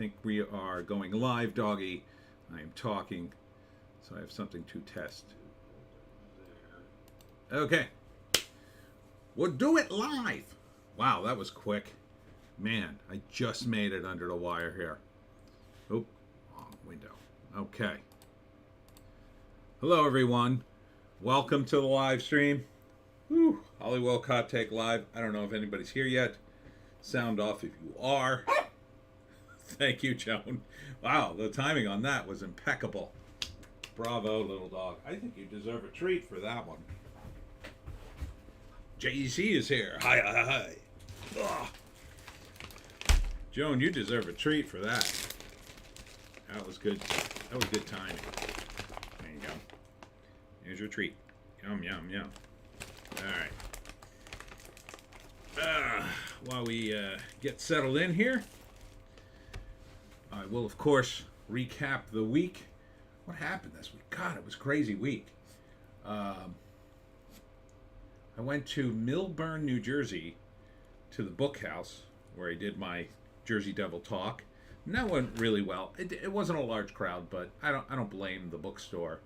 think we are going live, doggy. I am talking, so I have something to test. Okay. We'll do it live. Wow, that was quick. Man, I just made it under the wire here. Oh, wrong window. Okay. Hello, everyone. Welcome to the live stream. Whew, Hollywoke Hot Take Live. I don't know if anybody's here yet. Sound off if you are. Thank you, Joan. Wow, the timing on that was impeccable. Bravo, little dog. I think you deserve a treat for that one. JEC is here. Hi, hi, hi. Ugh. Joan, you deserve a treat for that. That was good. That was good timing. There you go. Here's your treat. Yum, yum, yum. All right. While we get settled in here, I will, of course, recap the week. What happened this week? God, it was a crazy week. I went to Millburn, New Jersey, to the book house where I did my Jersey Devil talk. And that went really well. It wasn't a large crowd, but I don't blame the bookstore.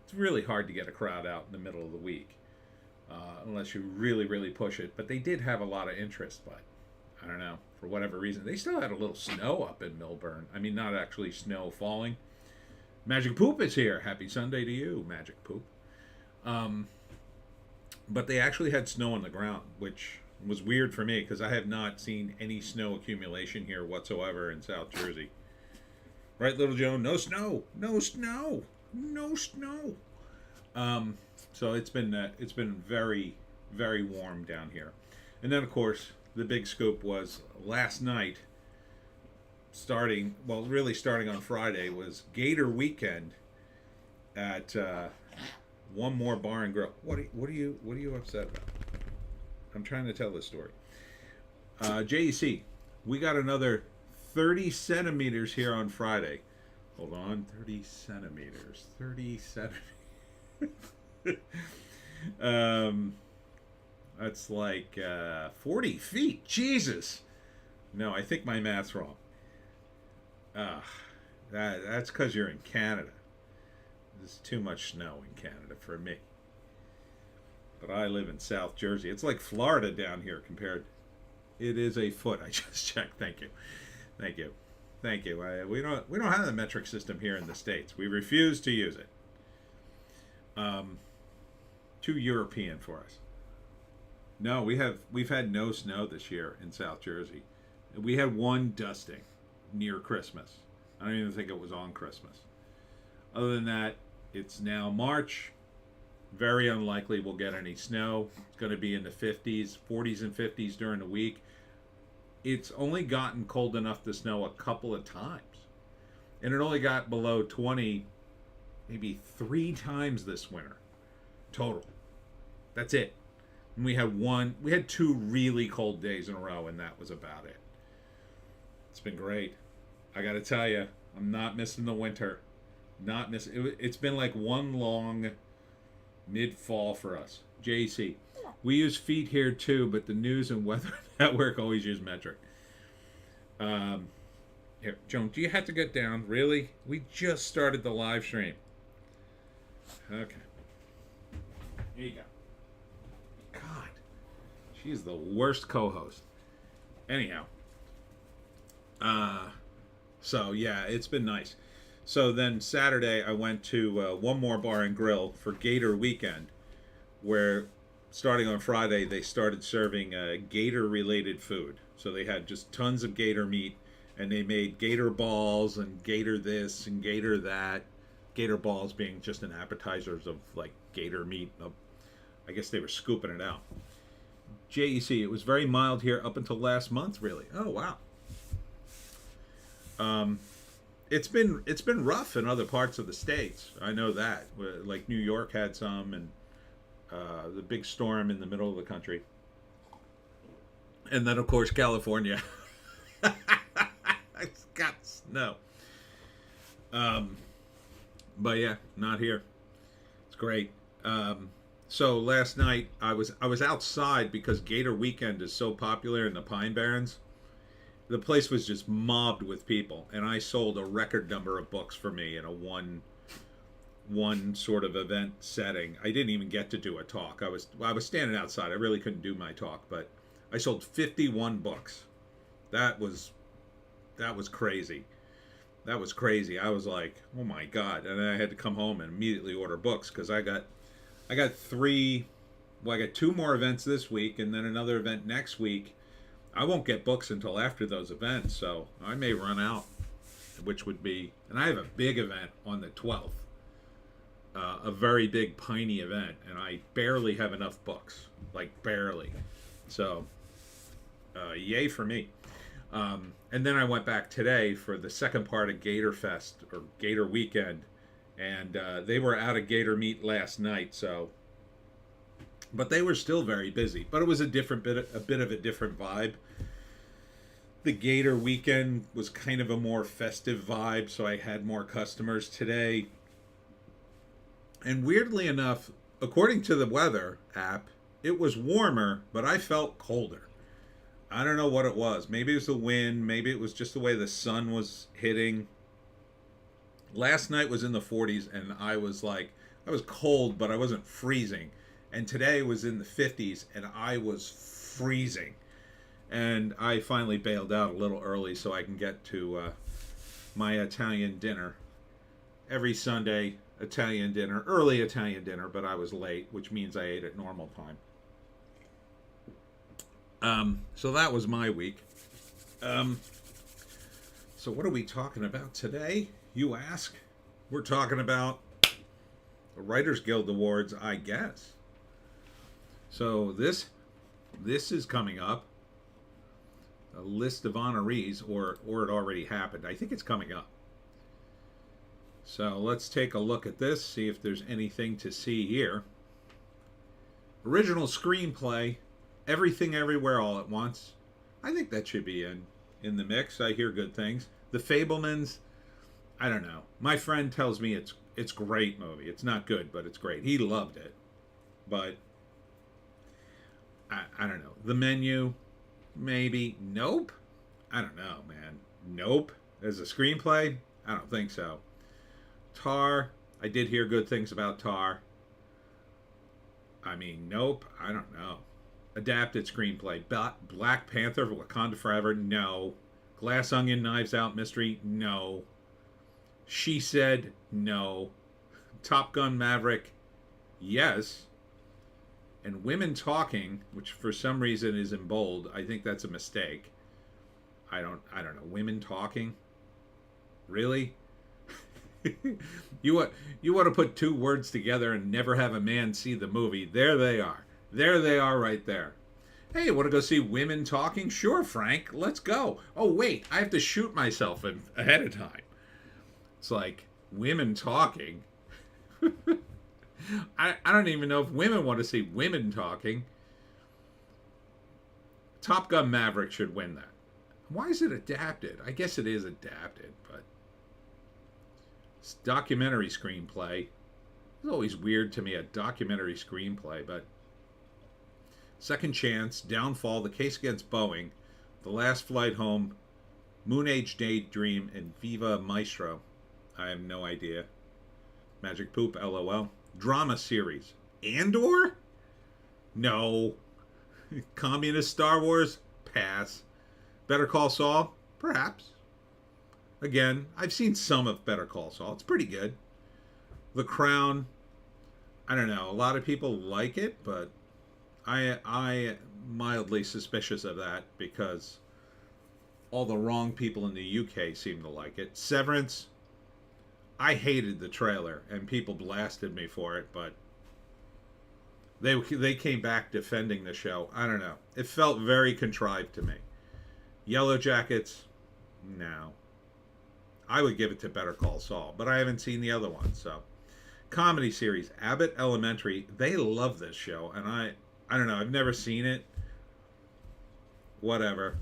It's really hard to get a crowd out in the middle of the week, unless you really, really push it. But they did have a lot of interest, but I don't know, for whatever reason. They still had a little snow up in Millburn. I mean, not actually snow falling. Magic Poop is here. Happy Sunday to you, Magic Poop. But they actually had snow on the ground, which was weird for me because I have not seen any snow accumulation here whatsoever in South Jersey. Right, Little Joan? No snow. No snow. No snow. So it's been very, very warm down here. And then, of course, the big scoop was last night, starting on Friday, was Gator Weekend at One More Bar and Grill. What are you upset about? I'm trying to tell this story. JEC, we got another 30 centimeters here on Friday. Hold on, 30 centimeters. 30 centimeters. That's like 40 feet. Jesus. No, I think my math's wrong. That's because you're in Canada. There's too much snow in Canada for me. But I live in South Jersey. It's like Florida down here compared. It is a foot. I just checked. Thank you. Thank you. Thank you. We don't have the metric system here in the States. We refuse to use it. Too European for us. No, we've had no snow this year in South Jersey. We had one dusting near Christmas. I don't even think it was on Christmas. Other than that, it's now March. Very unlikely we'll get any snow. It's going to be in the 50s, 40s and 50s during the week. It's only gotten cold enough to snow a couple of times. And it only got below 20 maybe 3 times this winter. Total. That's it. And we had 2 really cold days in a row, and that was about it. It's been great. I got to tell you, I'm not missing the winter. Not missing. It's been like one long mid-fall for us. JC. We use feet here too, but the News and Weather Network always use metric. Here, Joan, do you have to get down? Really? We just started the live stream. Okay. Here you go. God. She's the worst co-host. Anyhow. So, yeah, it's been nice. So then Saturday I went to One More Bar and Grill for Gator Weekend, where starting on Friday they started serving gator-related food. So they had just tons of gator meat, and they made gator balls and gator this and gator that. Gator balls being just an appetizers of like gator meat. I guess they were scooping it out. JEC, it was very mild here up until last month, really. Oh, wow. It's been rough in other parts of the states. I know that. Like New York had some, and the big storm in the middle of the country. And then, of course, California. It's got snow. But yeah, not here. It's great. So last night I was outside because Gator Weekend is so popular in the Pine Barrens. The place was just mobbed with people, and I sold a record number of books for me in a one sort of event setting. I didn't even get to do a talk. I was standing outside. I really couldn't do my talk, but I sold 51 books. That was crazy. That was crazy. I was like, oh my god! And then I had to come home and immediately order books because I got three. Well, I got two more events this week, and then another event next week. I won't get books until after those events, so I may run out, which would be, and I have a big event on the 12th, a very big Piney event, and I barely have enough books, like barely. So, yay for me. And then I went back today for the second part of Gator Fest, or Gator Weekend, and they were out of Gator meat last night, so, but they were still very busy. But it was a bit of a different vibe. The Gator Weekend was kind of a more festive vibe, so I had more customers today. And weirdly enough, according to the weather app, it was warmer, but I felt colder. I don't know what it was. Maybe it was the wind. Maybe it was just the way the sun was hitting. Last night was in the 40s, and I was cold, but I wasn't freezing. And today was in the 50s, and I was freezing. And I finally bailed out a little early so I can get to my Italian dinner. Every Sunday, Italian dinner, early Italian dinner, but I was late, which means I ate at normal time. So that was my week. So what are we talking about today, you ask? We're talking about the Writers Guild Awards, I guess. So this is coming up. A list of honorees, or it already happened. I think it's coming up. So let's take a look at this, see if there's anything to see here. Original screenplay, Everything Everywhere All at Once. I think that should be in the mix. I hear good things. The Fabelmans, I don't know. My friend tells me it's great movie. It's not good, but it's great. He loved it. But I don't know. The Menu, maybe. Nope. I don't know, man. Nope. As a screenplay, I don't think so. Tar, I did hear good things about Tar. I mean, nope. I don't know. Adapted screenplay. Black Panther, Wakanda Forever, no. Glass Onion, Knives Out Mystery, no. She Said, no. Top Gun Maverick, yes. And Women Talking, which for some reason is in bold, I think that's a mistake. I don't know. Women Talking? Really? You want to put two words together and never have a man see the movie? There they are. There they are right there. Hey, want to go see Women Talking? Sure, Frank. Let's go. Oh, wait. I have to shoot myself ahead of time. It's like, Women Talking? I don't even know if women want to see women talking. Top Gun Maverick should win that. Why is it adapted? I guess it is adapted, but it's documentary screenplay. It's always weird to me, a documentary screenplay, but Second Chance, Downfall, The Case Against Boeing, The Last Flight Home, Moon Age Daydream, and Viva Maestro. I have no idea. Magic Poop, LOL. Drama series. Andor? No. Communist Star Wars? Pass. Better Call Saul? Perhaps. Again, I've seen some of Better Call Saul. It's pretty good. The Crown? I don't know. A lot of people like it, but I am mildly suspicious of that because all the wrong people in the UK seem to like it. Severance? I hated the trailer, and people blasted me for it, but they came back defending the show. I don't know. It felt very contrived to me. Yellow Jackets? No. I would give it to Better Call Saul, but I haven't seen the other one, so. Comedy series, Abbott Elementary. They love this show, and I don't know. I've never seen it. Whatever.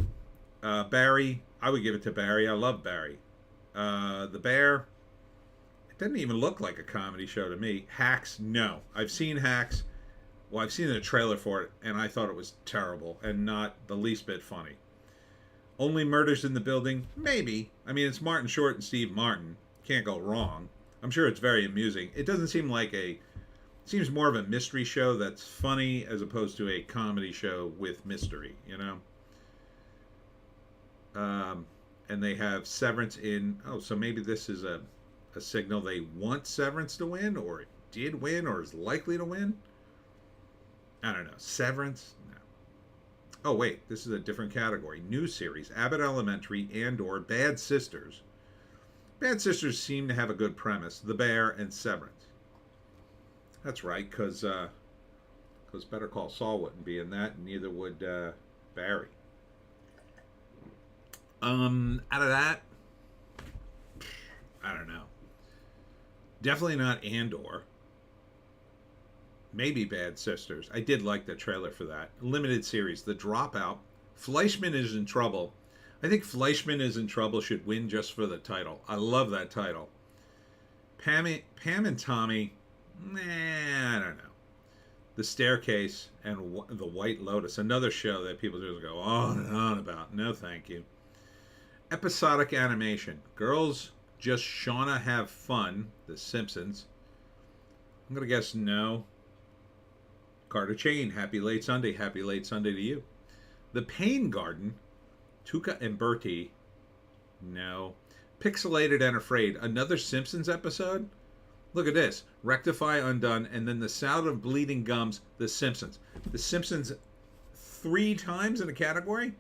Barry, I would give it to Barry. I love Barry. The Bear, it doesn't even look like a comedy show to me. Hacks, no. I've seen Hacks. Well, I've seen the trailer for it, and I thought it was terrible and not the least bit funny. Only Murders in the Building? Maybe. I mean, it's Martin Short and Steve Martin. Can't go wrong. I'm sure it's very amusing. It doesn't seem like a... Seems more of a mystery show that's funny as opposed to a comedy show with mystery, you know? And they have Severance in... Oh, so maybe this is a signal they want Severance to win, or did win, or is likely to win? I don't know. Severance? No. Oh, wait. This is a different category. New series. Abbott Elementary and or Bad Sisters. Bad Sisters seem to have a good premise. The Bear and Severance. That's right, because Better Call Saul wouldn't be in that, and neither would Barry. Out of that, I don't know. Definitely not Andor. Maybe Bad Sisters. I did like the trailer for that. Limited series. The Dropout. Fleischman is in trouble. I think Fleischman is in trouble should win just for the title. I love that title. Pam and Tommy. Nah, I don't know. The Staircase and The White Lotus. Another show that people just go on and on about. No, thank you. Episodic animation. Girls Just Shauna Have Fun. The Simpsons. I'm going to guess no. Carter Chain. Happy Late Sunday. Happy Late Sunday to you. The Pain Garden. Tuca and Bertie. No. Pixelated and Afraid. Another Simpsons episode? Look at this. Rectify Undone, and then The Sound of Bleeding Gums, The Simpsons. The Simpsons 3 times in a category?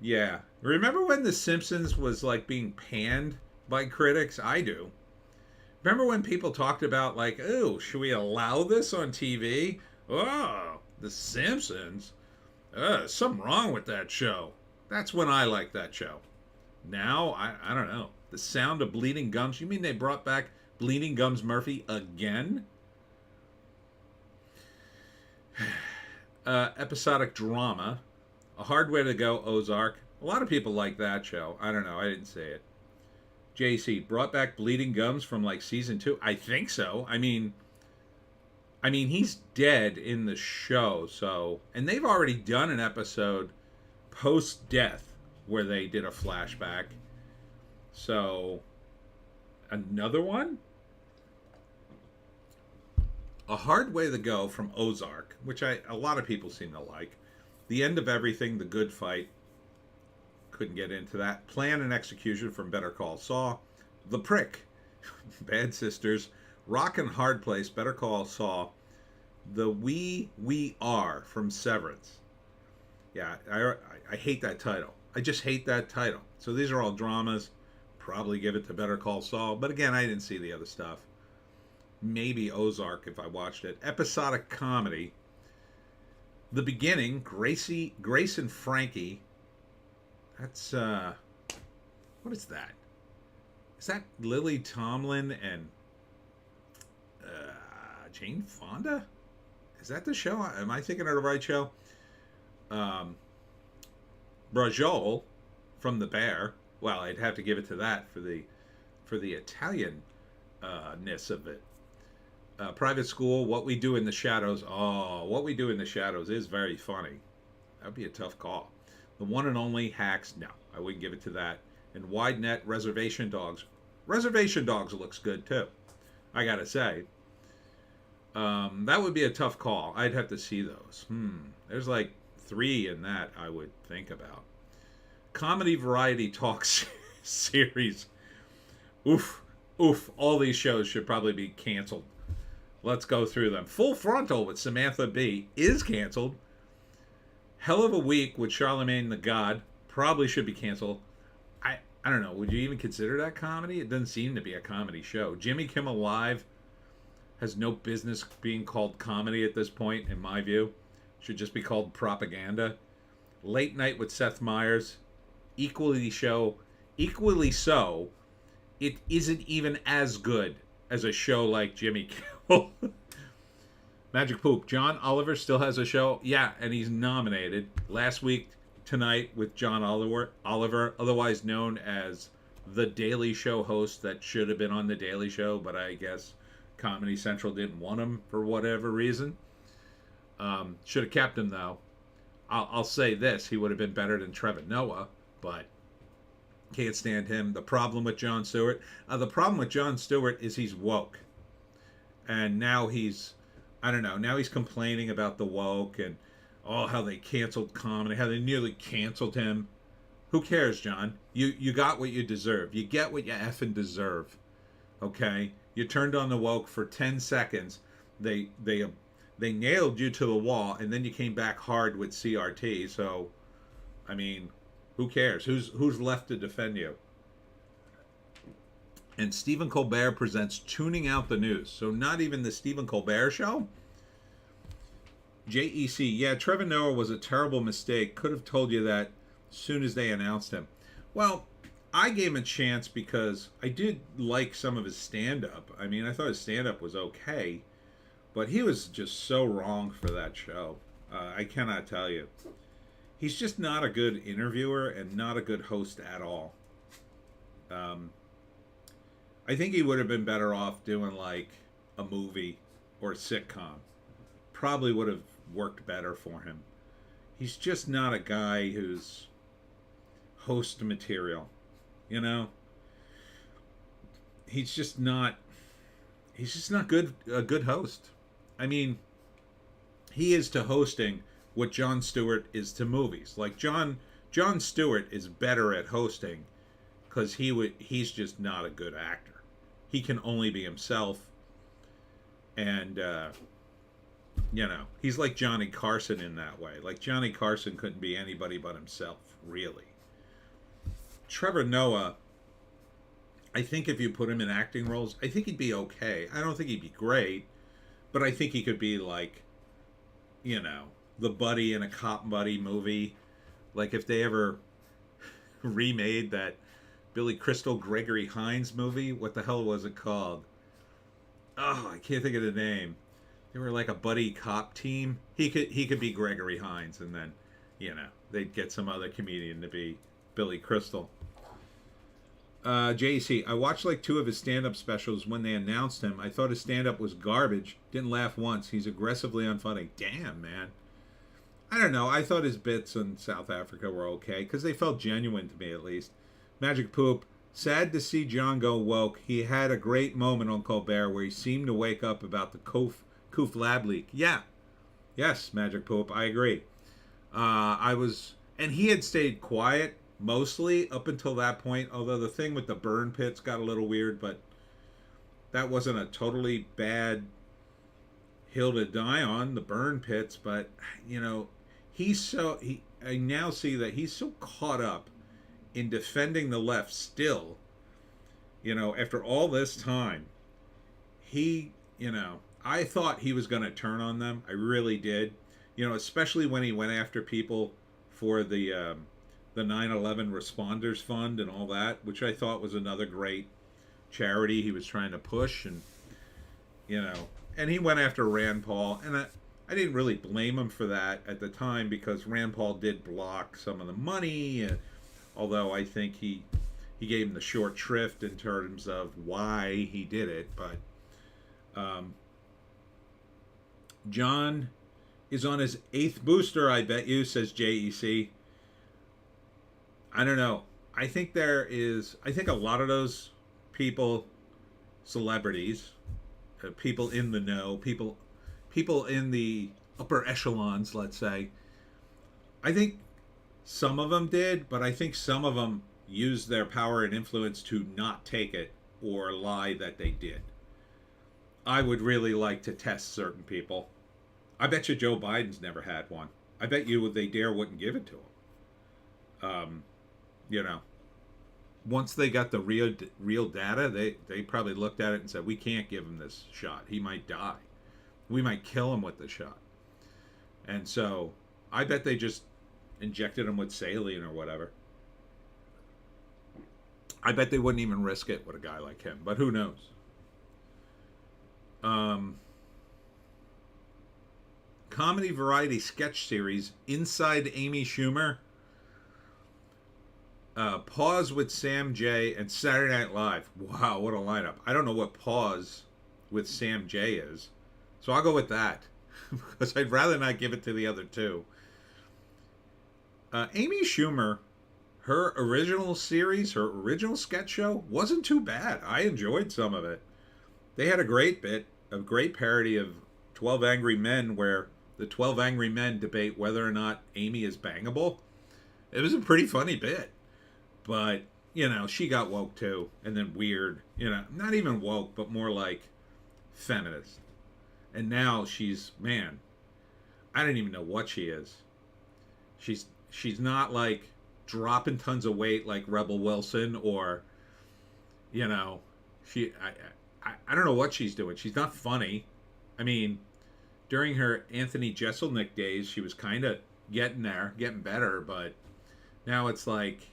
Yeah. Remember when The Simpsons was like being panned by critics? I do. Remember when people talked about like, oh, should we allow this on TV? Oh, The Simpsons? Something wrong with that show. That's when I liked that show. Now, I don't know. The Sound of Bleeding Gums? You mean they brought back Bleeding Gums Murphy again? Episodic drama. A Hard Way to Go, Ozark. A lot of people like that show. I don't know. I didn't see it. JC brought back Bleeding Gums from like season 2. I think so. I mean, he's dead in the show, so... And they've already done an episode post-death where they did a flashback. So, another one? A Hard Way to Go from Ozark, which a lot of people seem to like. The End of Everything, The Good Fight. Couldn't get into that. Plan and Execution from Better Call Saul. The Prick. Bad Sisters. Rock and Hard Place, Better Call Saul. The We Are from Severance. Yeah, I hate that title. I just hate that title. So these are all dramas. Probably give it to Better Call Saul. But again, I didn't see the other stuff. Maybe Ozark if I watched it. Episodic comedy. The Beginning. Grace and Frankie. That's, what is that? Is that Lily Tomlin and Jane Fonda? Is that the show? Am I thinking of the right show? Brajol from The Bear. Well, I'd have to give it to that for the Italian-ness of it. Private School, What We Do in the Shadows. Oh, What We Do in the Shadows is very funny. That would be a tough call. The One and Only Hacks. No, I wouldn't give it to that. And Wide Net, Reservation Dogs. Reservation Dogs looks good, too. I gotta say. That would be a tough call. I'd have to see those. There's like 3 in that I would think about. Comedy Variety Talk series. Oof. All these shows should probably be canceled. Let's go through them. Full Frontal with Samantha Bee is canceled. Hell of a Week with Charlemagne the God probably should be canceled. I don't know. Would you even consider that comedy? It doesn't seem to be a comedy show. Jimmy Kimmel Live has no business being called comedy at this point, in my view. Should just be called propaganda. Late Night with Seth Meyers. Equally so, it isn't even as good as a show like Jimmy Kimmel. Magic Poop. John Oliver still has a show. Yeah, and he's nominated. Last week, tonight, with John Oliver, otherwise known as the Daily Show host that should have been on the Daily Show, but I guess Comedy Central didn't want him for whatever reason. Should have kept him, though. I'll say this: he would have been better than Trevor Noah, but can't stand him. The problem with Jon Stewart, is he's woke, and now he's, I don't know, now he's complaining about the woke and how they canceled comedy, how they nearly canceled him. Who cares, John? You got what you deserve. You get what you effing deserve. Okay? You turned on the woke for 10 seconds. They nailed you to the wall, and then you came back hard with CRT. So, I mean, who cares? Who's left to defend you? And Stephen Colbert presents Tuning Out the News. So not even the Stephen Colbert Show? JEC, yeah, Trevor Noah was a terrible mistake. Could have told you that as soon as they announced him. Well, I gave him a chance because I did like some of his stand-up. I mean, I thought his stand-up was okay, but he was just so wrong for that show. I cannot tell you. He's just not a good interviewer and not a good host at all. I think he would have been better off doing like a movie or a sitcom. Probably would have worked better for him. He's just not a guy who's host material, you know. He's just not good, a good host. I mean, he is to hosting what Jon Stewart is to movies. Like Jon Stewart is better at hosting because he's just not a good actor. He can only be himself, and you know, he's like Johnny Carson in that way. Like Johnny Carson couldn't be anybody but himself, really. Trevor Noah, I think if you put him in acting roles, I think he'd be okay. I don't think he'd be great, but I think he could be like, you know, the buddy in a cop buddy movie. Like if they ever remade that Billy Crystal Gregory Hines movie, what the hell was it called? Oh, I can't think of the name. They were like a buddy cop team. He could be Gregory Hines, and then, you know, they'd get some other comedian to be Billy Crystal. JC, I watched like 2 of his stand-up specials when they announced him. I thought his stand-up was garbage. Didn't laugh once. He's aggressively unfunny. Damn, man. I don't know. I thought his bits in South Africa were okay, because they felt genuine to me, at least. Magic Poop, sad to see John go woke. He had a great moment on Colbert where he seemed to wake up about the Koof Lab leak. Yeah. Yes, Magic Poop, I agree. And he had stayed quiet mostly up until that point, although the thing with the burn pits got a little weird, but that wasn't a totally bad hill to die on, the burn pits, but, you know, I now see that he's so caught up in defending the left still, you know, after all this time. You know, I thought he was going to turn on them. I really did. You know, especially when he went after people for the 9/11 Responders Fund and all that, which I thought was another great charity he was trying to push. And, you know, and he went after Rand Paul. And I didn't really blame him for that at the time, because Rand Paul did block some of the money, although I think he gave him the short shrift in terms of why he did it. But John is on his 8th booster, I bet you, says JEC. I don't know. I think a lot of those people, celebrities, people in the know, people in the upper echelons, let's say, I think some of them did, but I think some of them used their power and influence to not take it or lie that they did. I would really like to test certain people. I bet you Joe Biden's never had one. I bet you they wouldn't give it to him. You know, once they got the real data, they probably looked at it and said, we can't give him this shot. He might die. We might kill him with the shot. And so I bet they just injected him with saline or whatever. I bet they wouldn't even risk it with a guy like him, but who knows? Comedy variety sketch series Inside Amy Schumer, Pause with Sam J, and Saturday Night Live. Wow, what a lineup. I don't know what Pause with Sam J is, so I'll go with that because I'd rather not give it to the other two. Amy Schumer, her original series, her original sketch show wasn't too bad. I enjoyed some of it. They had a great bit, a great parody of 12 Angry Men, where the 12 Angry Men debate whether or not Amy is bangable. It was a pretty funny bit. But, she got woke too. And then weird. Not even woke, but more like feminist. And now she's, man, I don't even know what she is. She's not like dropping tons of weight like Rebel Wilson, or, she I don't know what she's doing. She's not funny. I mean, during her Anthony Jeselnik days, she was kind of getting there, getting better, but now it's like,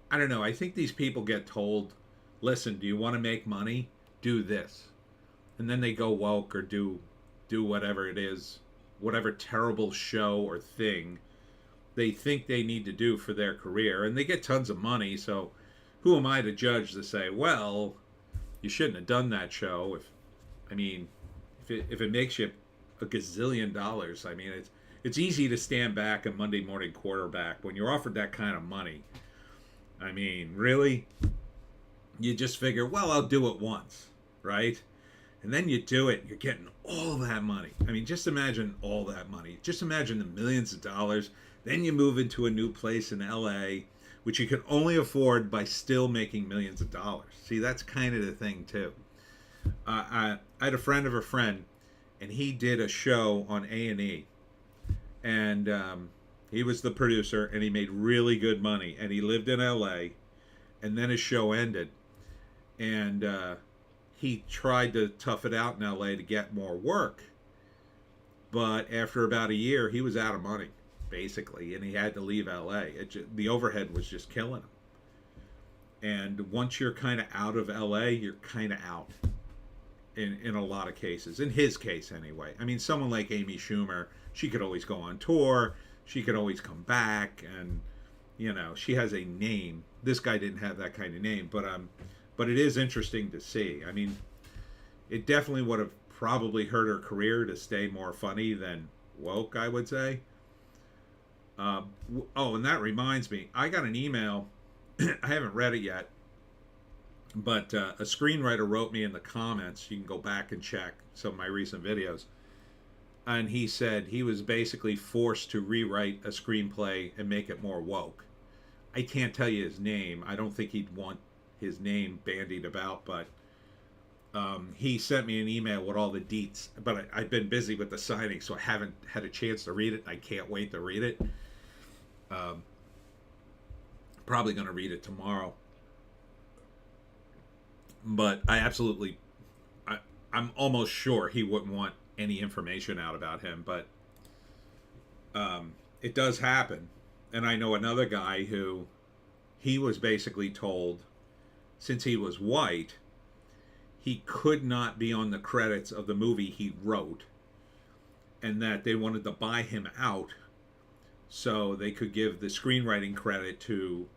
I don't know. I think these people get told, listen, do you want to make money? Do this. And then they go woke or do whatever it is, whatever terrible show or thing they think they need to do for their career. And they get tons of money, so who am I to judge to say, well, you shouldn't have done that show? If it makes you a gazillion dollars, I mean, it's easy to stand back a Monday morning quarterback when you're offered that kind of money. I mean, really? You just figure, well, I'll do it once, right? And then you do it, you're getting all that money. I mean, just imagine all that money. Just imagine the millions of dollars. Then you move into a new place in LA, which you can only afford by still making millions of dollars. See, that's kind of the thing, too. I had a friend of a friend, and he did a show on A&E. And he was the producer, and he made really good money. And he lived in LA, and then his show ended. And he tried to tough it out in LA to get more work. But after about a year, he was out of money, basically, and he had to leave LA. The overhead was just killing him. And once you're kind of out of LA, you're kind of out in a lot of cases. In his case, anyway. I mean, someone like Amy Schumer, she could always go on tour. She could always come back, and, she has a name. This guy didn't have that kind of name, but it is interesting to see. I mean, it definitely would have probably hurt her career to stay more funny than woke, I would say. And that reminds me, I got an email. I haven't read it yet, but a screenwriter wrote me in the comments. You can go back and check some of my recent videos. And he said he was basically forced to rewrite a screenplay and make it more woke. I can't tell you his name. I don't think he'd want his name bandied about, but he sent me an email with all the deets. But I've been busy with the signing, so I haven't had a chance to read it. I can't wait to read it. Probably going to read it tomorrow. But I'm almost sure he wouldn't want any information out about him, but it does happen. And I know another guy who he was basically told, since he was white, he could not be on the credits of the movie he wrote, and that they wanted to buy him out so they could give the screenwriting credit to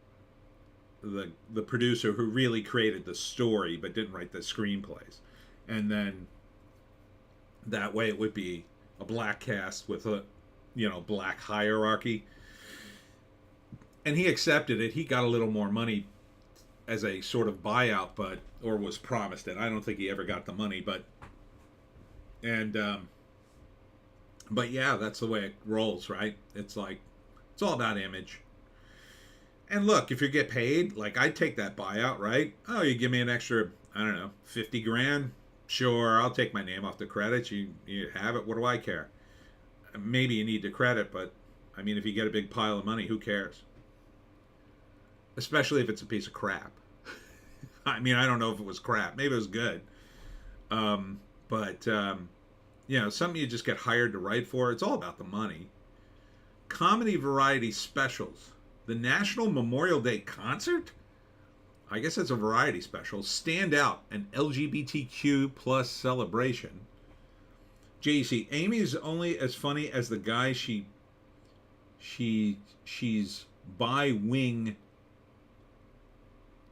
the producer who really created the story but didn't write the screenplays. And then that way it would be a black cast with a black hierarchy. And he accepted it. He got a little more money as a sort of buyout, or was promised it. I don't think he ever got the money, but yeah, that's the way it rolls, right? It's like, it's all about image. And look, if you get paid, like, I'd take that buyout, right? Oh, you give me an extra, I don't know, 50 grand? Sure, I'll take my name off the credits. You have it. What do I care? Maybe you need the credit, but I mean, if you get a big pile of money, who cares? Especially if it's a piece of crap. I mean, I don't know if it was crap. Maybe it was good. But something you just get hired to write for. It's all about the money. Comedy variety specials. The National Memorial Day Concert? I guess it's a variety special. Stand Out, an LGBTQ plus celebration. JC, Amy is only as funny as the guy she's by wing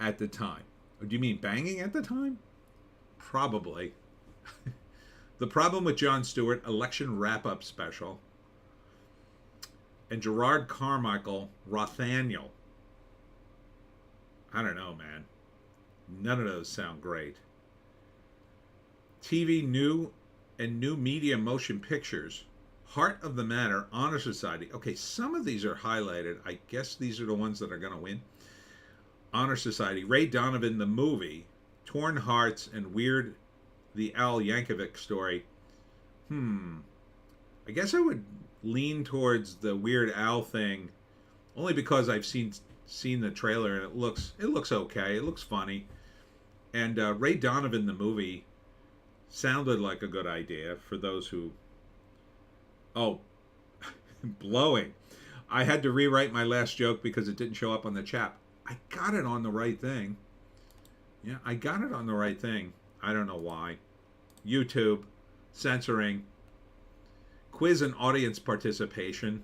at the time. Or do you mean banging at the time? Probably. The Problem with Jon Stewart, election wrap-up special. and Gerard Carmichael Rothaniel. I don't know, man. None of those sound great. TV New and New Media Motion Pictures. Heart of the Matter, Honor Society. Okay, some of these are highlighted. I guess these are the ones that are going to win. Honor Society. Ray Donovan, the movie. Torn Hearts and Weird, the Al Yankovic story. I guess I would lean towards the Weird Al thing, only because I've seen the trailer and it looks okay. It looks funny. And Ray Donovan, the movie, sounded like a good idea for those who... Oh, blowing. I had to rewrite my last joke because it didn't show up on the chat. I got it on the right thing. Yeah, I got it on the right thing. I don't know why. YouTube, censoring, quiz and audience participation,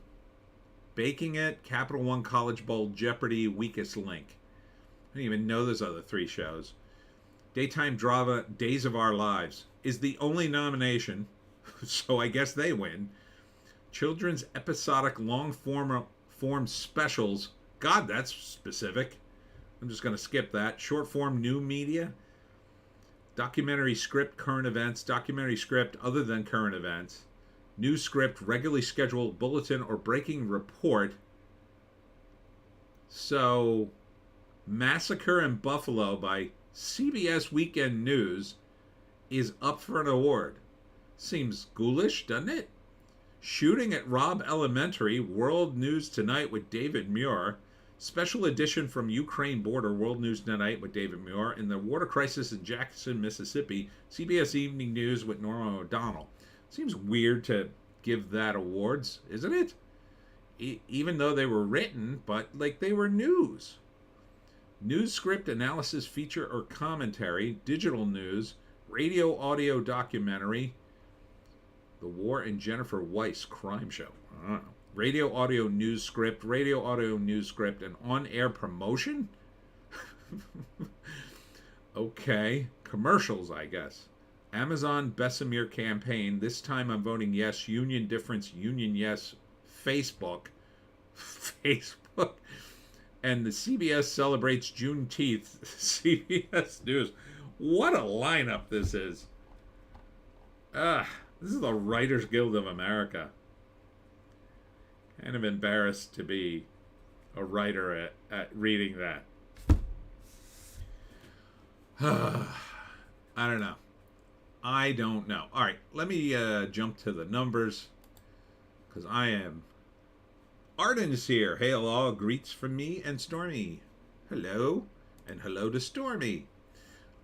Baking It, Capital One College Bowl, Jeopardy, Weakest Link. I didn't even know those other 3 shows. Daytime drama, Days of Our Lives, is the only nomination, so I guess they win. Children's episodic long form specials. God, that's specific. I'm just going to skip that. Short form new media. Documentary script, current events. Documentary script other than current events. News script, regularly scheduled bulletin or breaking report. So, Massacre in Buffalo by CBS Weekend News is up for an award. Seems ghoulish, doesn't it? Shooting at Robb Elementary, World News Tonight with David Muir. Special edition from Ukraine border, World News Tonight with David Muir. In the water crisis in Jackson, Mississippi, CBS Evening News with Norma O'Donnell. Seems weird to give that awards, isn't it? Even though they were written, but like they were news. News script, analysis, feature, or commentary, digital news, radio, audio documentary, The War in Jennifer Weiss crime show. I don't know. Radio, audio, news script, and on-air promotion? Okay. Commercials, I guess. Amazon Bessemer campaign. This time I'm voting yes. Union difference, union yes. Facebook. Facebook. And the CBS celebrates Juneteenth. CBS News. What a lineup this is. This is the Writers Guild of America. Kind of embarrassed to be a writer at reading that. I don't know. All right, let me jump to the numbers because I am... Arden's here. Hail all, greets from me and Stormy. Hello, and hello to Stormy.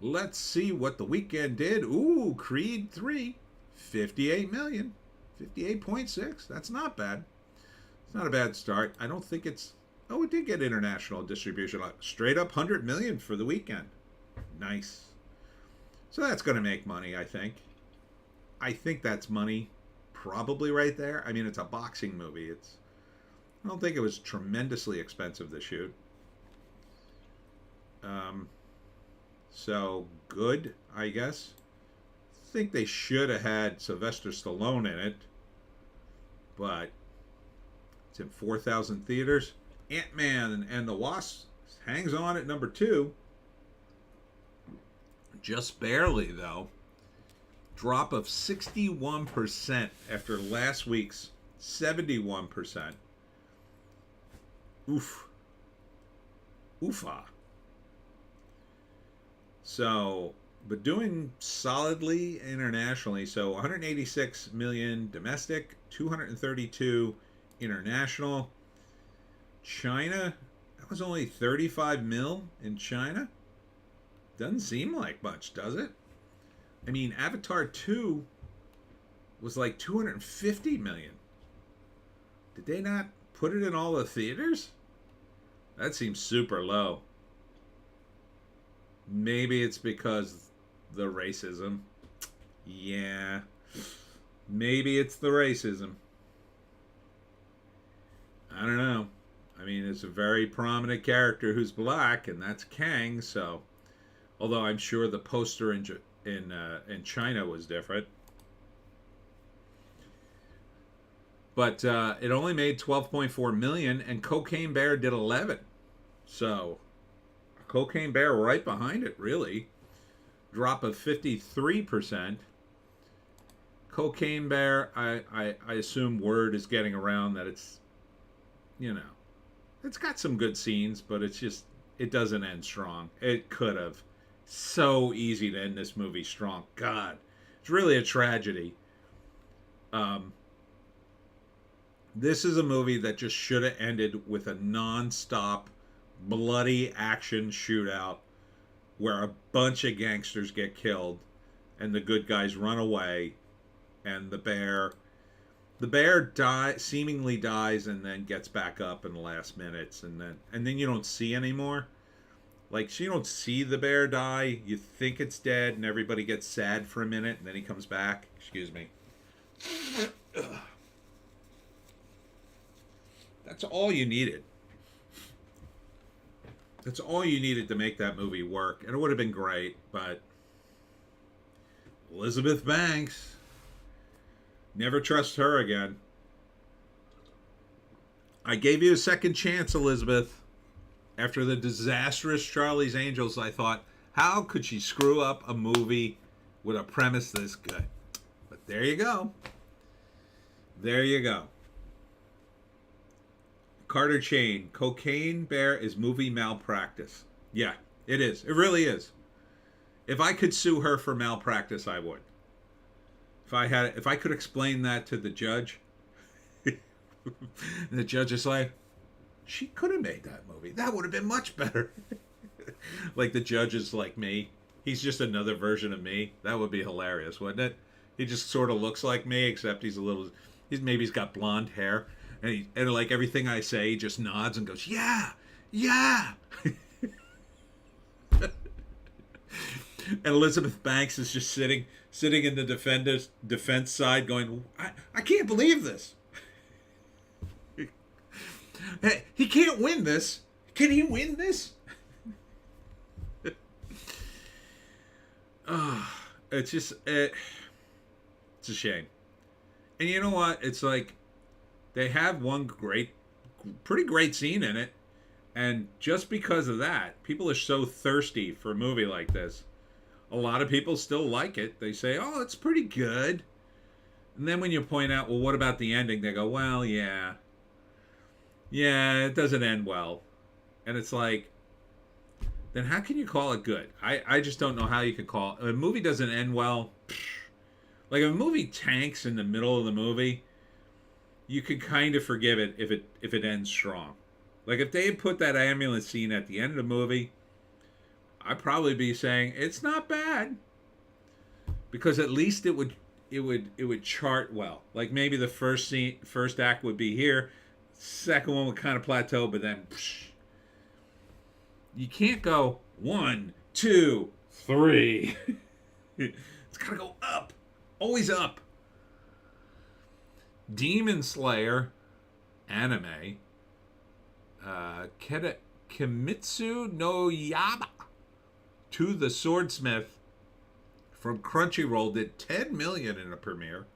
Let's see what the weekend did. Ooh, Creed 3, 58 million, 58.6. That's not bad. It's not a bad start. I don't think it's... Oh, it did get international distribution. Straight up 100 million for the weekend. Nice. So that's going to make money, I think. I think that's money probably right there. I mean, it's a boxing movie. I don't think it was tremendously expensive to shoot. So good, I guess. I think they should have had Sylvester Stallone in it, but it's in 4,000 theaters. Ant-Man and the Wasp hangs on at number 2. Just barely, though. Drop of 61% after last week's 71%. Oof. Oofa. So, but doing solidly internationally. So 186 million domestic, 232 international. China, that was only 35 mil in China. Doesn't seem like much, does it? I mean, Avatar 2 was like 250 million. Did they not put it in all the theaters? That seems super low. Maybe it's because the racism. Yeah. Maybe it's the racism. I don't know. I mean, it's a very prominent character who's black, and that's Kang, so... Although I'm sure the poster in China was different. But it only made 12.4 million, and Cocaine Bear did 11. So Cocaine Bear right behind it, really. Drop of 53%. Cocaine Bear, I assume word is getting around that it's, it's got some good scenes, but it's just, it doesn't end strong. It could have. So easy to end this movie strong. God, it's really a tragedy. This is a movie that just should have ended with a non-stop, bloody action shootout where a bunch of gangsters get killed and the good guys run away, and the bear seemingly dies and then gets back up in the last minutes, and then you don't see anymore. Like, so you don't see the bear die. You think it's dead, and everybody gets sad for a minute, and then he comes back. Excuse me. That's all you needed. That's all you needed to make that movie work, and it would have been great, but Elizabeth Banks, never trust her again. I gave you a second chance, Elizabeth. After the disastrous Charlie's Angels, I thought, how could she screw up a movie with a premise this good? But there you go. There you go. Carter Chain, Cocaine Bear is movie malpractice. Yeah, it is. It really is. If I could sue her for malpractice, I would. If I could explain that to the judge, the judge is like, she could have made that movie. That would have been much better. Like, the judge is like me. He's just another version of me. That would be hilarious, wouldn't it? He just sort of looks like me, except he's maybe he's got blonde hair. And like everything I say, he just nods and goes, yeah, yeah. And Elizabeth Banks is just sitting in the defense side going, I can't believe this. Hey, he can't win this. Can he win this? It's just, it's a shame. And you know what? It's like, they have one pretty great scene in it. And just because of that, people are so thirsty for a movie like this. A lot of people still like it. They say, oh, it's pretty good. And then when you point out, well, what about the ending? They go, well, yeah. Yeah, it doesn't end well. And it's like, then how can you call it good? I just don't know how you could call it. A movie doesn't end well. Like, if a movie tanks in the middle of the movie, you could kind of forgive it if it ends strong. Like, if they had put that ambulance scene at the end of the movie, I'd probably be saying it's not bad, because at least it would chart well. Like, maybe the first act would be here, second one would kind of plateau, but then you can't go 1, 2, 3. It's gotta go up, always up. Demon Slayer anime, Kimetsu no Yaiba to the Swordsmith from Crunchyroll did 10 million in a premiere.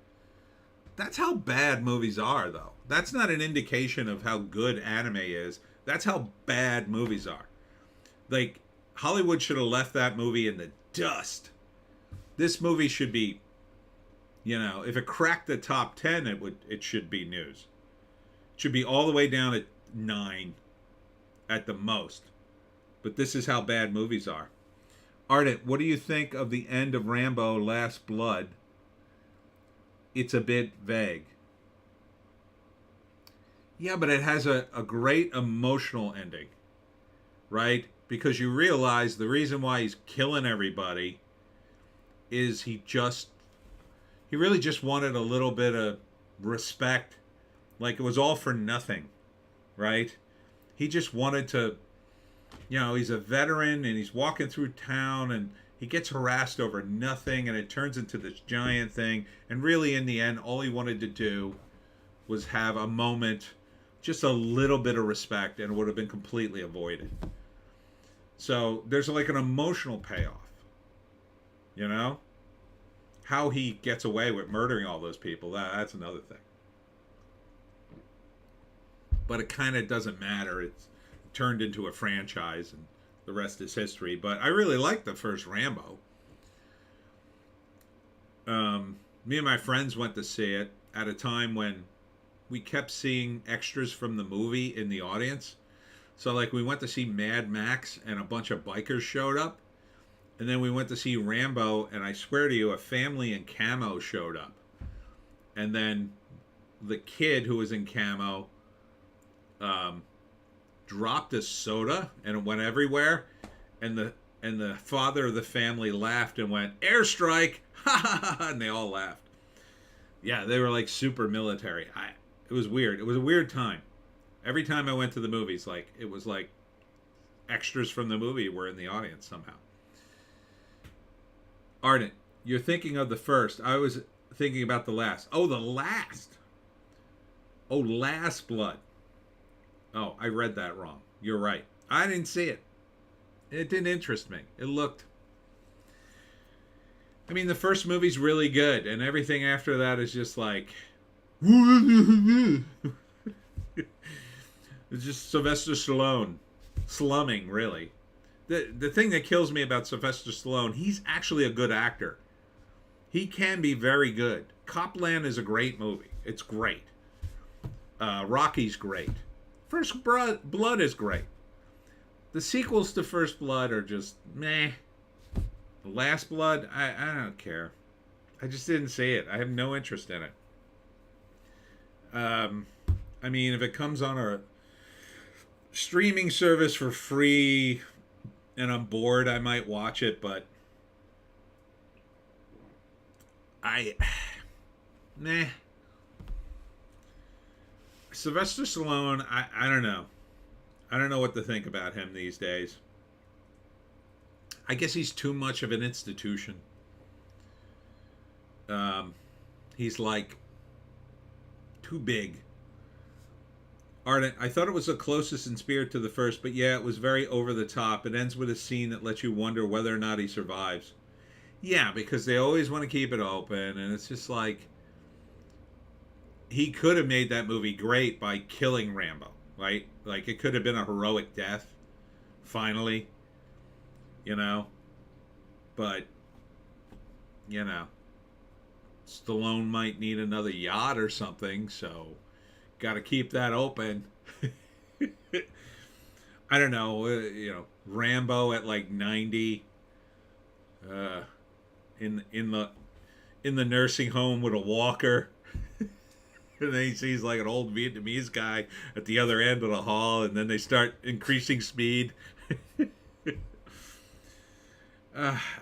That's how bad movies are, though. That's not an indication of how good anime is. That's how bad movies are. Like, Hollywood should have left that movie in the dust. This movie should be, if it cracked the top 10, it should be news. It should be all the way down at 9 at the most. But this is how bad movies are. Ardent, what do you think of the end of Rambo Last Blood? It's a bit vague. Yeah, but it has a great emotional ending, right? Because you realize the reason why he's killing everybody is he really just wanted a little bit of respect. Like, it was all for nothing, right? He just wanted to, he's a veteran and he's walking through town and he gets harassed over nothing and it turns into this giant thing. And really, in the end, all he wanted to do was have a moment, just a little bit of respect, and it would have been completely avoided. So there's like an emotional payoff, How he gets away with murdering all those people, that's another thing. but it kind of doesn't matter. It's turned into a franchise, and the rest is history. But I really liked the first Rambo. Me and my friends went to see it at a time when we kept seeing extras from the movie in the audience. So, like, we went to see Mad Max, and a bunch of bikers showed up. And then we went to see Rambo, and I swear to you, a family in camo showed up. And then the kid who was in camo dropped a soda, and it went everywhere. And the father of the family laughed and went, "Airstrike!" Ha ha ha! And they all laughed. Yeah, they were like super military. It was weird. It was a weird time. Every time I went to the movies, like, it was like extras from the movie were in the audience somehow. Ardent, you're thinking of the first. I was thinking about the last. Oh, the last. Oh, Last Blood. Oh, I read that wrong. You're right. I didn't see it. It didn't interest me. It looked... I mean, the first movie's really good, and everything after that is just like... It's just Sylvester Stallone slumming, really. The thing that kills me about Sylvester Stallone, he's actually a good actor. He can be very good. Copland is a great movie. It's great. Rocky's great. First Blood is great. The sequels to First Blood are just meh. The Last Blood, I don't care. I just didn't see it. I have no interest in it. I mean, if it comes on a streaming service for free and I'm bored, I might watch it, but nah. Sylvester Stallone, I don't know. I don't know what to think about him these days. I guess he's too much of an institution. He's like too big. Ardent, I thought it was the closest in spirit to the first, but yeah, it was very over the top. It ends with a scene that lets you wonder whether or not he survives. Yeah, because they always want to keep it open, and it's just like, he could have made that movie great by killing Rambo, right? Like, it could have been a heroic death, finally, you know? But, you know, Stallone might need another yacht or something, so got to keep that open. I don't know, you know, Rambo at like 90, in the nursing home with a walker. And then he sees like an old Vietnamese guy at the other end of the hall, and then they start increasing speed.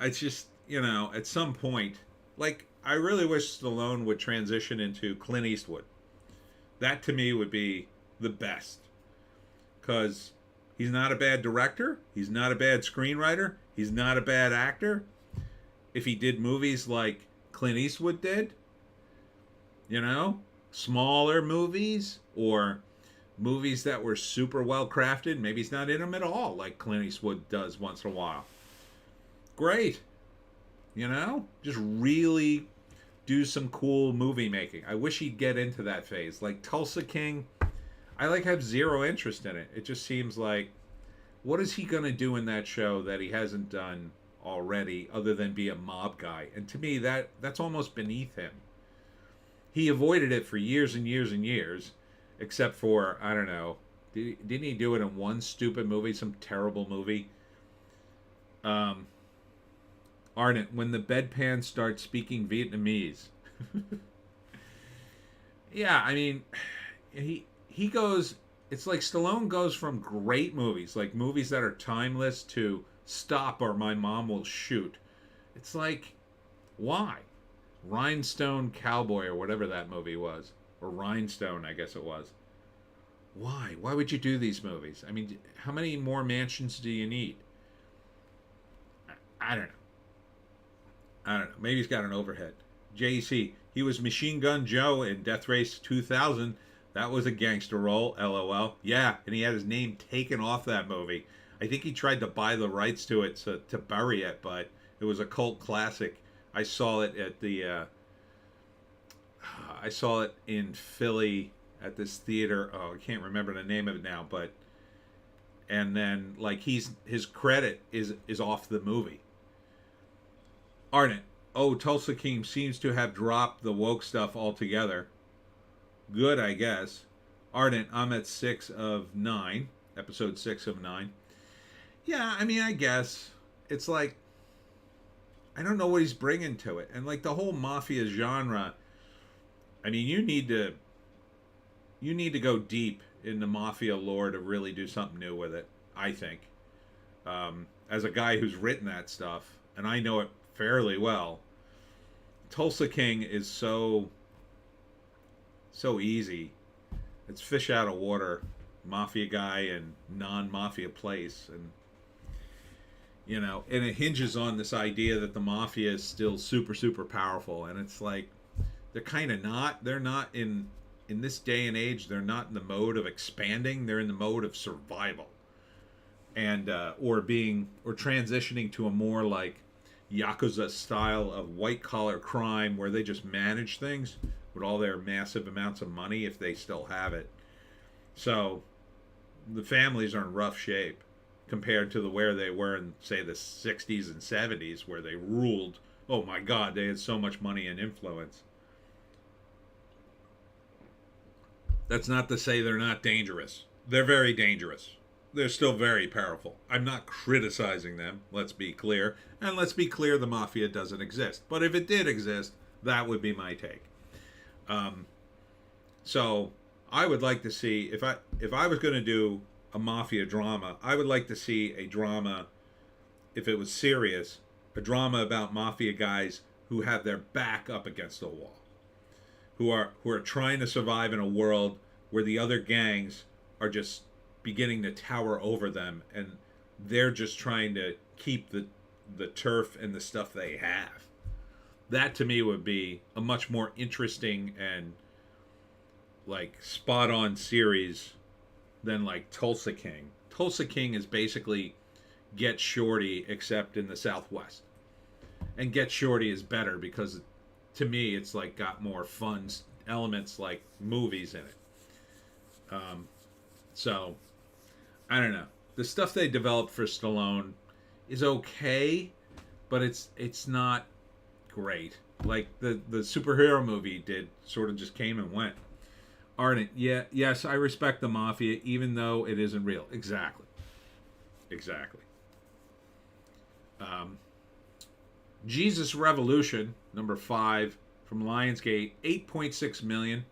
It's just, you know, at some point, like, I really wish Stallone would transition into Clint Eastwood. That to me would be the best. Because he's not a bad director. He's not a bad screenwriter. He's not a bad actor. If he did movies like Clint Eastwood did, you know, smaller movies or movies that were super well crafted, maybe he's not in them at all like Clint Eastwood does once in a while. Great. You know, just really do some cool movie making. I wish he'd get into that phase. Like Tulsa King, I like have zero interest in it. It just seems like, what is he going to do in that show that he hasn't done already other than be a mob guy? And to me, that's almost beneath him. He avoided it for years and years and years, except for, I don't know, didn't he do it in one stupid movie, some terrible movie? Ardent, when the bedpan starts speaking Vietnamese. Yeah, I mean, he goes, it's like Stallone goes from great movies, like movies that are timeless, to stop or my mom will shoot. It's like, why? Rhinestone Cowboy or whatever that movie was. Or Rhinestone, I guess it was. Why? Why would you do these movies? I mean, how many more mansions do you need? I don't know. Maybe he's got an overhead. JC, he was Machine Gun Joe in Death Race 2000. That was a gangster role, LOL. Yeah, and he had his name taken off that movie. I think he tried to buy the rights to it to bury it, but it was a cult classic. I saw it at the... I saw it in Philly at this theater. Oh, I can't remember the name of it now, but and then like his credit is off the movie. Ardent. Oh, Tulsa King seems to have dropped the woke stuff altogether. Good, I guess. Ardent, I'm at 6 of 9. Episode 6 of 9. Yeah, I mean, I guess. It's like, I don't know what he's bringing to it. And like the whole mafia genre, I mean, you need to go deep in the mafia lore to really do something new with it, I think. As a guy who's written that stuff, and I know it fairly well, Tulsa King is so easy. It's fish out of water, mafia guy and non-mafia place, and and it hinges on this idea that the mafia is still super powerful, and it's like they're kind of not. They're not in this day and age. They're not in the mode of expanding. They're in the mode of survival, and or transitioning to a more like Yakuza style of white collar crime where they just manage things with all their massive amounts of money if they still have it. So the families are in rough shape compared to where they were in, say, the 60s and 70s where they ruled. Oh my God, they had so much money and influence. That's not to say they're not dangerous. They're very dangerous. They're still very powerful. I'm not criticizing them, let's be clear. And let's be clear, the mafia doesn't exist. But if it did exist, that would be my take. So I would like to see, if I was going to do a mafia drama, I would like to see a drama, if it was serious, a drama about mafia guys who have their back up against the wall, who are trying to survive in a world where the other gangs are just beginning to tower over them, and they're just trying to keep the turf and the stuff they have. That to me would be a much more interesting and like spot on series than like Tulsa King. Tulsa King is basically Get Shorty except in the Southwest. And Get Shorty is better because to me it's like got more fun elements like movies in it. So I don't know. The stuff they developed for Stallone is okay, but it's not great. Like the superhero movie did, sort of just came and went. Ardent, yeah, yes, I respect the mafia, even though it isn't real. Exactly. Jesus Revolution, number 5 from Lionsgate, 8.6 million.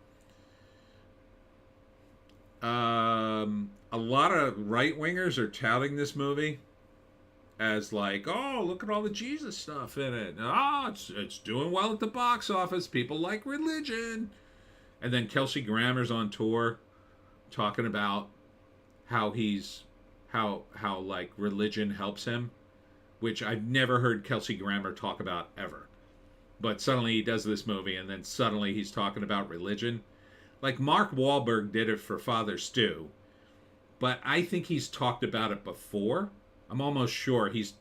A lot of right-wingers are touting this movie as like, oh, look at all the Jesus stuff in it. It's doing well at the box office. People like religion. And then Kelsey Grammer's on tour talking about how like religion helps him, which I've never heard Kelsey Grammer talk about ever. But suddenly he does this movie, and then suddenly he's talking about religion. Like Mark Wahlberg did it for Father Stu, but I think he's talked about it before. I'm almost sure he's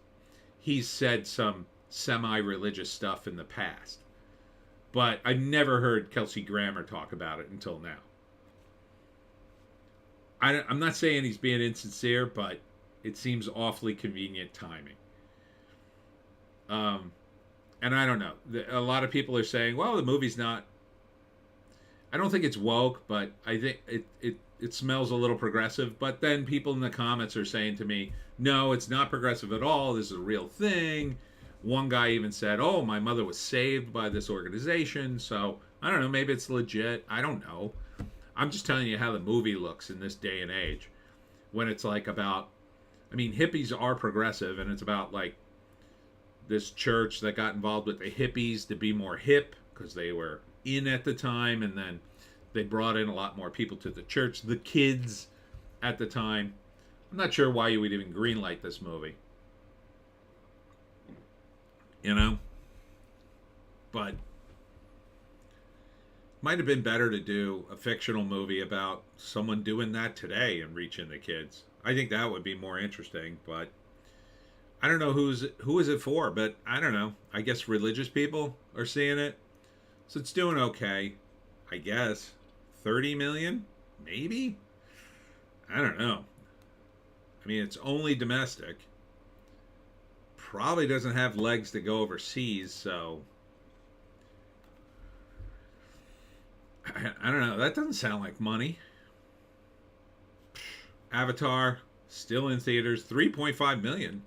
said some semi-religious stuff in the past. But I've never heard Kelsey Grammer talk about it until now. I'm not saying he's being insincere, but it seems awfully convenient timing. And I don't know. A lot of people are saying, well, the movie's not... I don't think it's woke, but I think it smells a little progressive. But then people in the comments are saying to me, no, it's not progressive at all. This is a real thing. One guy even said, oh, my mother was saved by this organization. So, I don't know, maybe it's legit. I don't know. I'm just telling you how the movie looks in this day and age. When it's like about, I mean, hippies are progressive, and it's about like this church that got involved with the hippies to be more hip because they were in at the time, and then they brought in a lot more people to the church, the kids at the time. I'm not sure why you would even greenlight this movie. You know? But might have been better to do a fictional movie about someone doing that today and reaching the kids. I think that would be more interesting, but I don't know who is it for, but I don't know. I guess religious people are seeing it. So it's doing okay, I guess. 30 million, maybe. I don't know. I mean, it's only domestic. Probably doesn't have legs to go overseas, so I don't know. That doesn't sound like money. Avatar still in theaters, 3.5 million.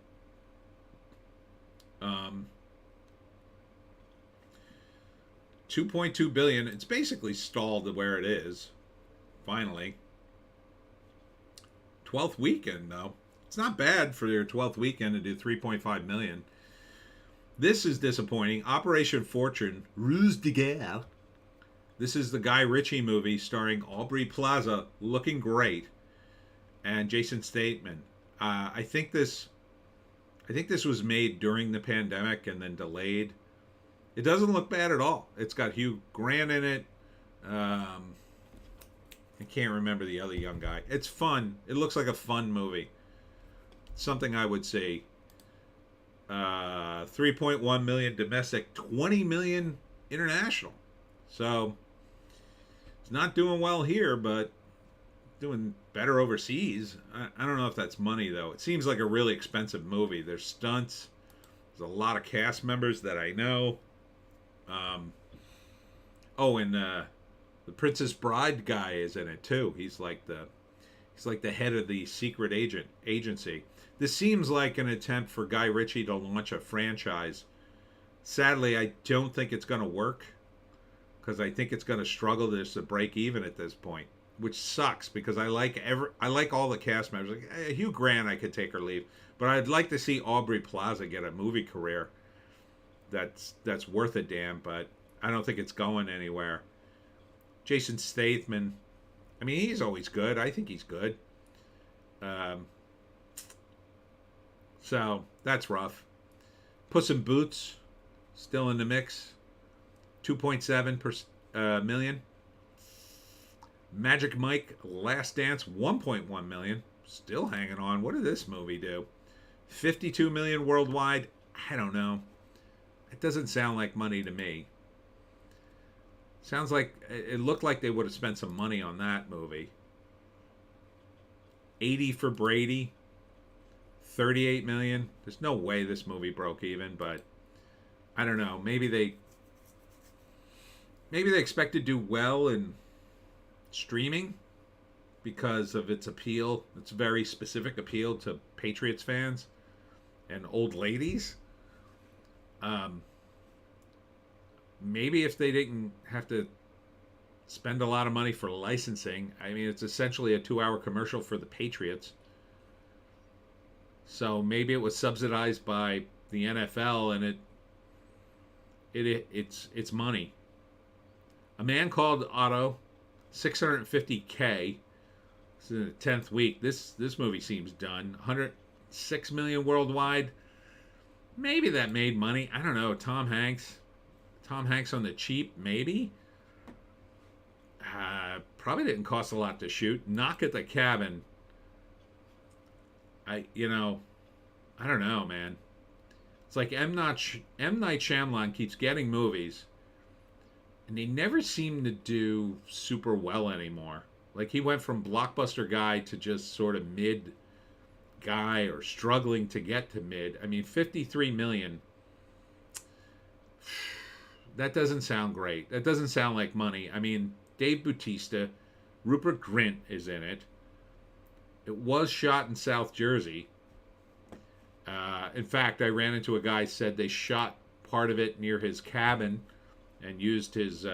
Um, 2.2 billion. It's basically stalled to where it is. Finally, 12th weekend though. It's not bad for your 12th weekend to do 3.5 million. This is disappointing. Operation Fortune, Ruse de Guerre. This is the Guy Ritchie movie starring Aubrey Plaza, looking great, and Jason Statham. I think this was made during the pandemic and then delayed. It doesn't look bad at all. It's got Hugh Grant in it. I can't remember the other young guy. It's fun. It looks like a fun movie. Something I would say. 3.1 million domestic, 20 million international. So it's not doing well here, but doing better overseas. I don't know if that's money though. It seems like a really expensive movie. There's stunts. There's a lot of cast members that I know. And the Princess Bride guy is in it too. He's like the head of the secret agency. This seems like an attempt for Guy Ritchie to launch a franchise. Sadly, I don't think it's going to work because I think it's going to struggle just to break even at this point, which sucks because I like all the cast members. Like Hugh Grant, I could take or leave, but I'd like to see Aubrey Plaza get a movie career that's worth a damn. But I don't think it's going anywhere. Jason Statham, I mean, he's always good. I think he's good. So that's rough. Puss in Boots, still in the mix. 2.7 million. Magic Mike Last Dance, 1.1 million. Still hanging on. What did this movie do? 52 million worldwide. I don't know. It doesn't sound like money to me. Sounds like it looked like they would have spent some money on that movie. 80 for Brady. 38 million. There's no way this movie broke even, but I don't know. Maybe they expect to do well in streaming because of its appeal. Its very specific appeal to Patriots fans and old ladies. Maybe if they didn't have to spend a lot of money for licensing. I mean, it's essentially a 2-hour commercial for the Patriots. So maybe it was subsidized by the NFL and it's money. A Man Called Otto, 650K. This is in the 10th week. This movie seems done. 106 million worldwide. Maybe that made money. I don't know. Tom Hanks on the cheap, maybe. Probably didn't cost a lot to shoot. Knock at the Cabin. I don't know, man. It's like M. Night Shyamalan keeps getting movies, and they never seem to do super well anymore. Like he went from blockbuster guy to just sort of mid guy or struggling to get to mid. I mean, 53 million. That doesn't sound great. That doesn't sound like money. I mean, Dave Bautista, Rupert Grint is in it. It was shot in South Jersey. In fact, I ran into a guy who said they shot part of it near his cabin and used his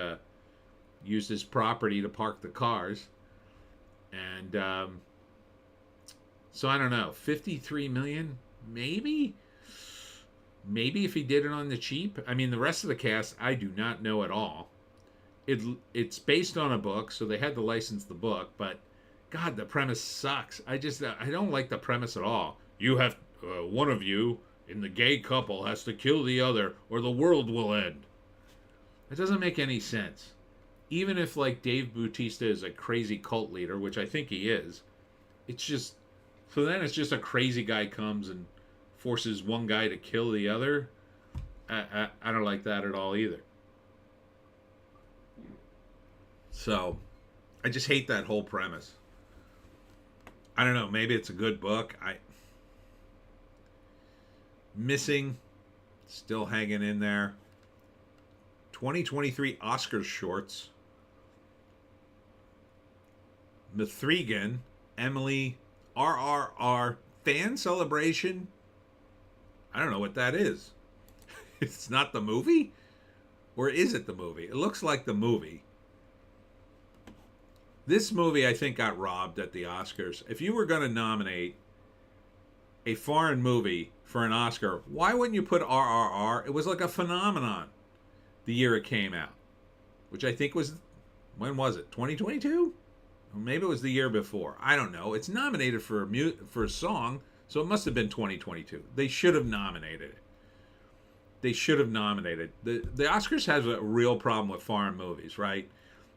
property to park the cars. And so I don't know, 53 million, maybe if he did it on the cheap. I mean, the rest of the cast I do not know at all. It's based on a book, so they had to license the book, but God, the premise sucks. I don't like the premise at all. You have one of you in the gay couple has to kill the other or the world will end. It doesn't make any sense. Even if like Dave Bautista is a crazy cult leader, which I think he is, it's just a crazy guy comes and forces one guy to kill the other. I don't like that at all either. So I just hate that whole premise. I don't know. Maybe it's a good book. Missing, still hanging in there. 2023 Oscars shorts. Mithrigan, Emily, RRR fan celebration. I don't know what that is. It's not the movie? Or is it the movie? It looks like the movie. This movie, I think, got robbed at the Oscars. If you were going to nominate a foreign movie for an Oscar, why wouldn't you put RRR? It was like a phenomenon the year it came out, which I think was, when was it? 2022? Or maybe it was the year before. I don't know. It's nominated for a song, so it must have been 2022. They should have nominated it. They should have nominated. The Oscars has a real problem with foreign movies, right?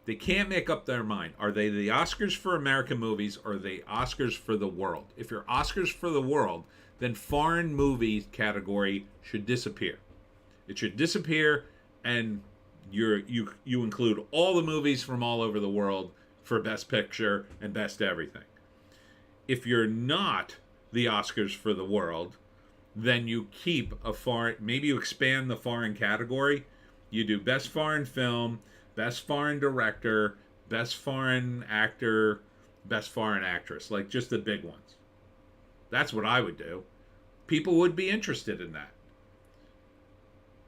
They can't make up their mind. Are they the Oscars for American movies or are they Oscars for the world? If you're Oscars for the world, then foreign movie category should disappear. It should disappear, and you include all the movies from all over the world for Best Picture and Best Everything. If you're not the Oscars for the world, then you keep a foreign, maybe you expand the foreign category. You do Best Foreign Film, Best Foreign Director, Best Foreign Actor, Best Foreign Actress, like just the big ones. That's what I would do. People would be interested in that.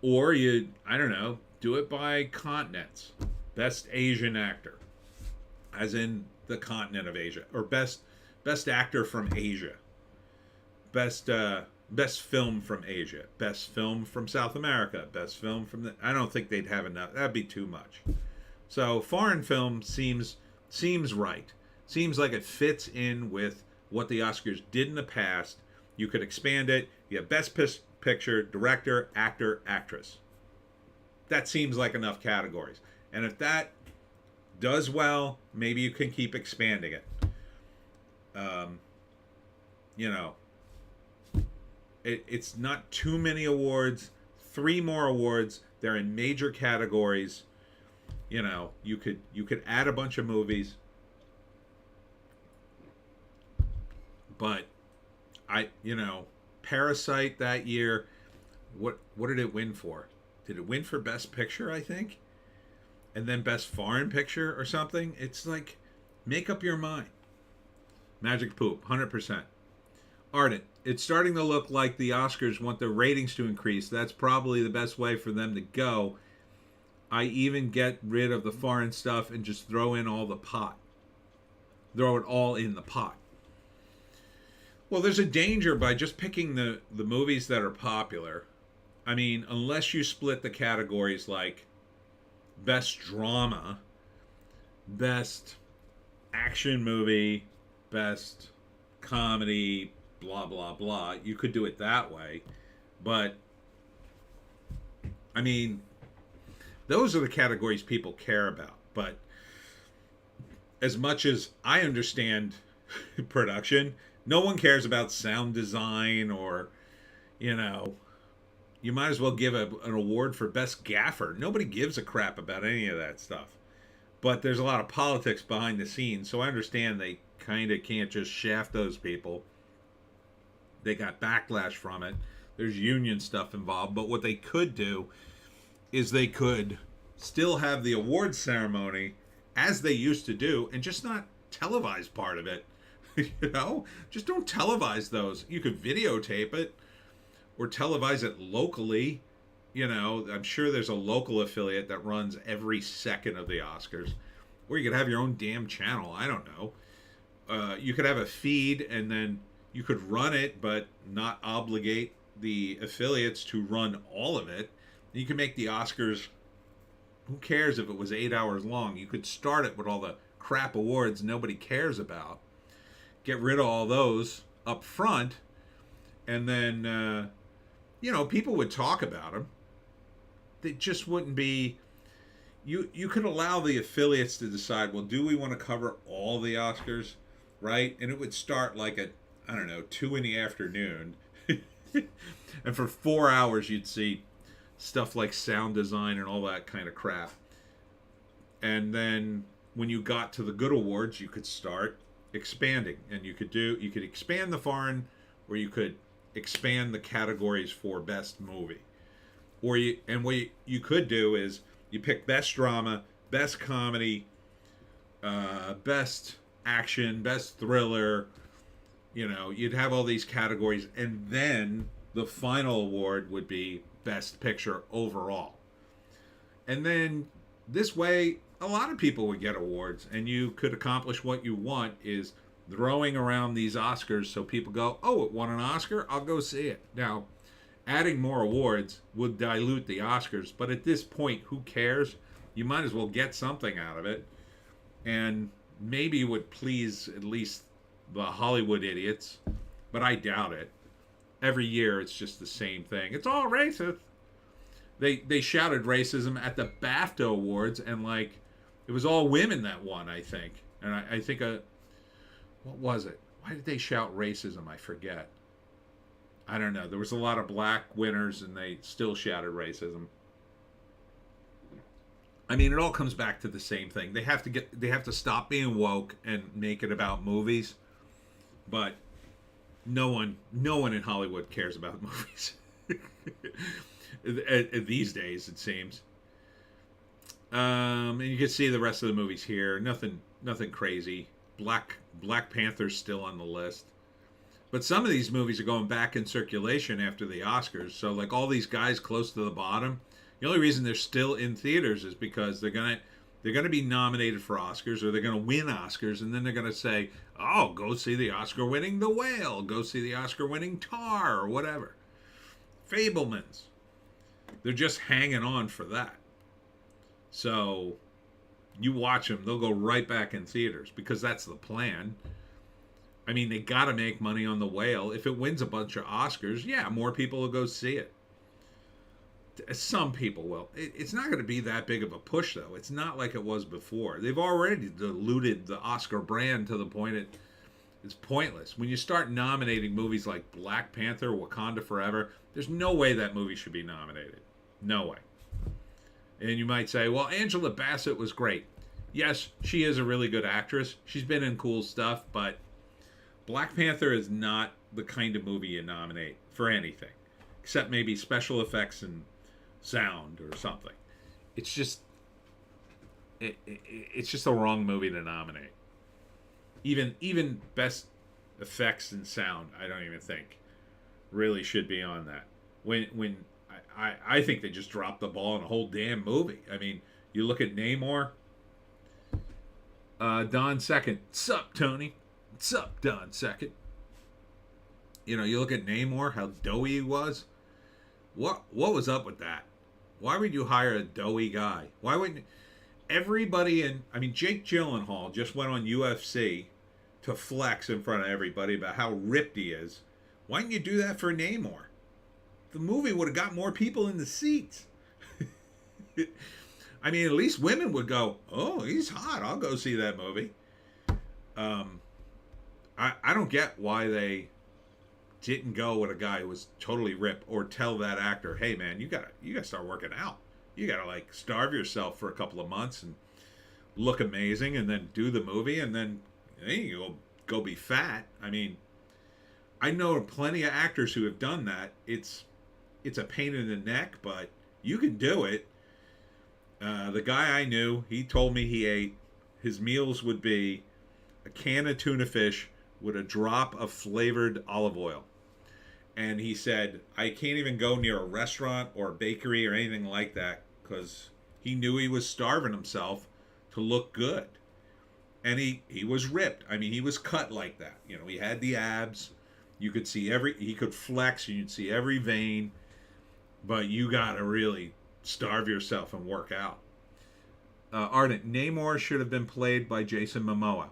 Or you, I don't know, do it by continents. Best Asian Actor, as in the continent of Asia, or best actor from Asia, best film from Asia, best film from South America, best film from the, I don't think they'd have enough. That'd be too much. So foreign film seems right. Seems like it fits in with what the Oscars did in the past. You could expand it. You have best picture, director, actor, actress. That seems like enough categories. And if that does well, maybe you can keep expanding it. You know, it's not too many awards. 3 more awards. They're in major categories. You know, you could add a bunch of movies. But Parasite that year, what did it win for? Did it win for Best Picture, I think? And then Best Foreign Picture or something? It's like, make up your mind. Magic Poop, 100%. Ardent, it's starting to look like the Oscars want their ratings to increase. That's probably the best way for them to go. I even get rid of the foreign stuff and just throw in all the pot. Throw it all in the pot. Well, there's a danger by just picking the movies that are popular. I mean, unless you split the categories like Best Drama, Best Action Movie, Best Comedy, blah, blah, blah. You could do it that way. But, I mean, those are the categories people care about. But as much as I understand production, no one cares about sound design or, you might as well give an award for Best Gaffer. Nobody gives a crap about any of that stuff. But there's a lot of politics behind the scenes, so I understand they kind of can't just shaft those people. They got backlash from it. There's union stuff involved. But what they could do is they could still have the award ceremony as they used to do and just not televise part of it. Just don't televise those. You could videotape it or televise it locally. I'm sure there's a local affiliate that runs every second of the Oscars. Or you could have your own damn channel. I don't know. You could have a feed and then you could run it, but not obligate the affiliates to run all of it. You can make the Oscars, who cares if it was 8 hours long? You could start it with all the crap awards nobody cares about. Get rid of all those up front, and then, people would talk about them. They just wouldn't be... You could allow the affiliates to decide, well, do we want to cover all the Oscars, right? And it would start like at, 2 in the afternoon. And for 4 hours, you'd see stuff like sound design and all that kind of crap. And then, when you got to the good awards, you could start expanding, and you could expand the foreign, or you could expand the categories for best movie. What you could do is you pick best drama, best comedy, best action, best thriller. You'd have all these categories, and then the final award would be best picture overall. And then this way, a lot of people would get awards, and you could accomplish what you want is throwing around these Oscars so people go, oh, it won an Oscar? I'll go see it. Now, adding more awards would dilute the Oscars, but at this point, who cares? You might as well get something out of it, and maybe it would please at least the Hollywood idiots, but I doubt it. Every year, it's just the same thing. It's all racist. They shouted racism at the BAFTA Awards, and it was all women that won, I think. And I think what was it? Why did they shout racism? I forget. I don't know. There was a lot of black winners, and they still shouted racism. I mean, it all comes back to the same thing. They have to stop being woke and make it about movies. But no one in Hollywood cares about movies. These days, it seems. And you can see the rest of the movies here. Nothing crazy. Black Panther's still on the list. But some of these movies are going back in circulation after the Oscars. So all these guys close to the bottom, the only reason they're still in theaters is because they're gonna be nominated for Oscars, or they're gonna win Oscars, and then they're gonna say, oh, go see the Oscar-winning The Whale, go see the Oscar-winning Tar, or whatever. Fabelmans. They're just hanging on for that. So you watch them, they'll go right back in theaters because that's the plan. I mean, they got to make money on The Whale. If it wins a bunch of Oscars, yeah, more people will go see it. Some people will. It's not going to be that big of a push, though. It's not like it was before. They've already diluted the Oscar brand to the point it's pointless. When you start nominating movies like Black Panther, Wakanda Forever, there's no way that movie should be nominated. No way. And you might say, well, Angela Bassett was great. Yes, she is a really good actress. She's been in cool stuff, but Black Panther is not the kind of movie you nominate for anything, except maybe special effects and sound or something. It's just it's just the wrong movie to nominate. Even best effects and sound, I don't even think really should be on that. When I think they just dropped the ball in a whole damn movie. I mean, you look at Namor, Don Second. Sup, Tony? Sup, Don Second? You look at Namor, how doughy he was. What was up with that? Why would you hire a doughy guy? Why wouldn't everybody Jake Gyllenhaal just went on UFC to flex in front of everybody about how ripped he is. Why didn't you do that for Namor? The movie would have got more people in the seats. I mean, at least women would go, oh, he's hot. I'll go see that movie. I don't get why they didn't go with a guy who was totally ripped, or tell that actor, hey, man, you gotta start working out. You gotta starve yourself for a couple of months and look amazing, and then do the movie, and then you go be fat. I mean, I know plenty of actors who have done that. It's a pain in the neck, but you can do it. The guy I knew, he told me his meals would be a can of tuna fish with a drop of flavored olive oil. And he said, I can't even go near a restaurant or a bakery or anything like that, because he knew he was starving himself to look good. And he was ripped. I mean, he was cut like that. He had the abs. You could see he could flex, and you'd see every vein. But you gotta really starve yourself and work out. Ardent, Namor should have been played by Jason Momoa.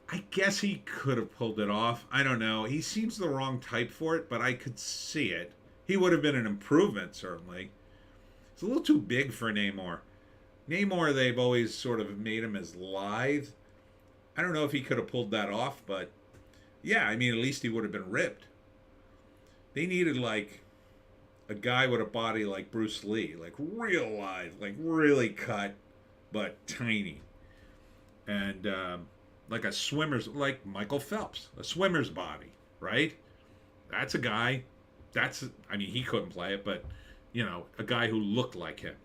I guess he could have pulled it off. I don't know. He seems the wrong type for it, but I could see it. He would have been an improvement, certainly. It's a little too big for Namor. Namor, they've always sort of made him as lithe. I don't know if he could have pulled that off, but yeah, at least he would have been ripped. They needed a guy with a body like Bruce Lee, real lithe, really cut. but tiny. And like a swimmer's, like Michael Phelps, a swimmer's body, right? That's a guy. I mean, he couldn't play it, but, you know, a guy who looked like him.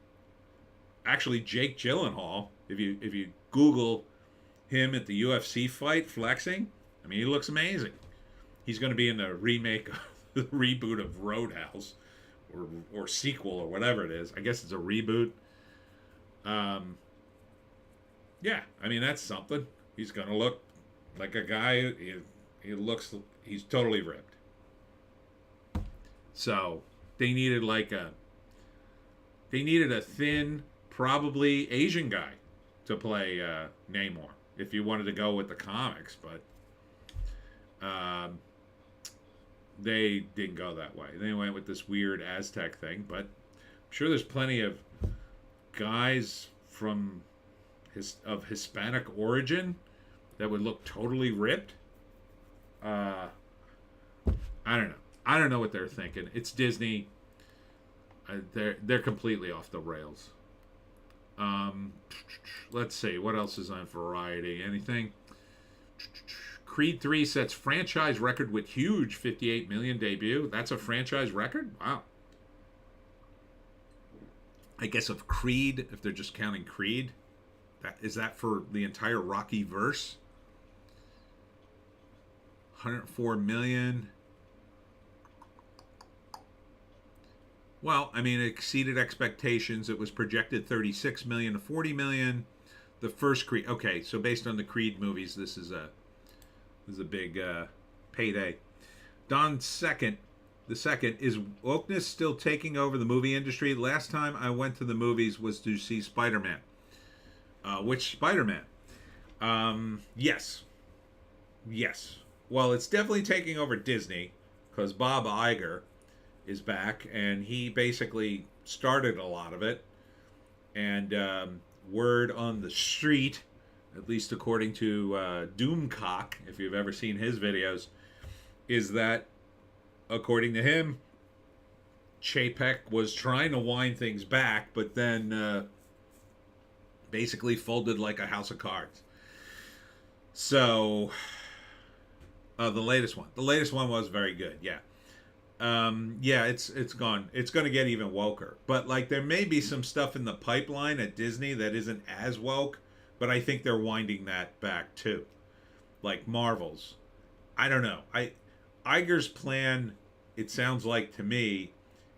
Actually, Jake Gyllenhaal, if you Google him at the UFC fight flexing, I mean, he looks amazing. He's going to be in the remake, the reboot of Roadhouse, or sequel, or whatever it is. I guess it's a reboot. Yeah, I mean, that's something. He's going to look like a guy. He's totally ripped. So they needed a thin, probably Asian guy to play Namor if you wanted to go with the comics, but they didn't go that way. They went with this weird Aztec thing, but I'm sure there's plenty of guys of Hispanic origin that would look totally ripped. I don't know. I don't know what they're thinking. It's Disney. They're completely off the rails. Let's see. What else is on Variety? Anything? Creed 3 sets franchise record with huge 58 million debut. That's a franchise record? Wow. I guess of Creed, if they're just counting Creed. Is that for the entire Rocky verse? 104 million. Well, I mean, it exceeded expectations. It was projected 36 million to 40 million. The first Creed. Okay, so based on the Creed movies, this is a big payday. The second, is wokeness still taking over the movie industry? Last time I went to the movies was to see Spider-Man. Which Spider-Man? Yes. Well, it's definitely taking over Disney because Bob Iger is back, and he basically started a lot of it. And word on the street, at least according to Doomcock, if you've ever seen his videos, is that, according to him, Chapek was trying to wind things back, but then basically folded like a house of cards. So, the latest one was very good, yeah. It's gone. It's going to get even woker. But, like, there may be some stuff in the pipeline at Disney that isn't as woke, but I think they're winding that back, too. Like Marvel's. I don't know. Iger's plan, it sounds like to me,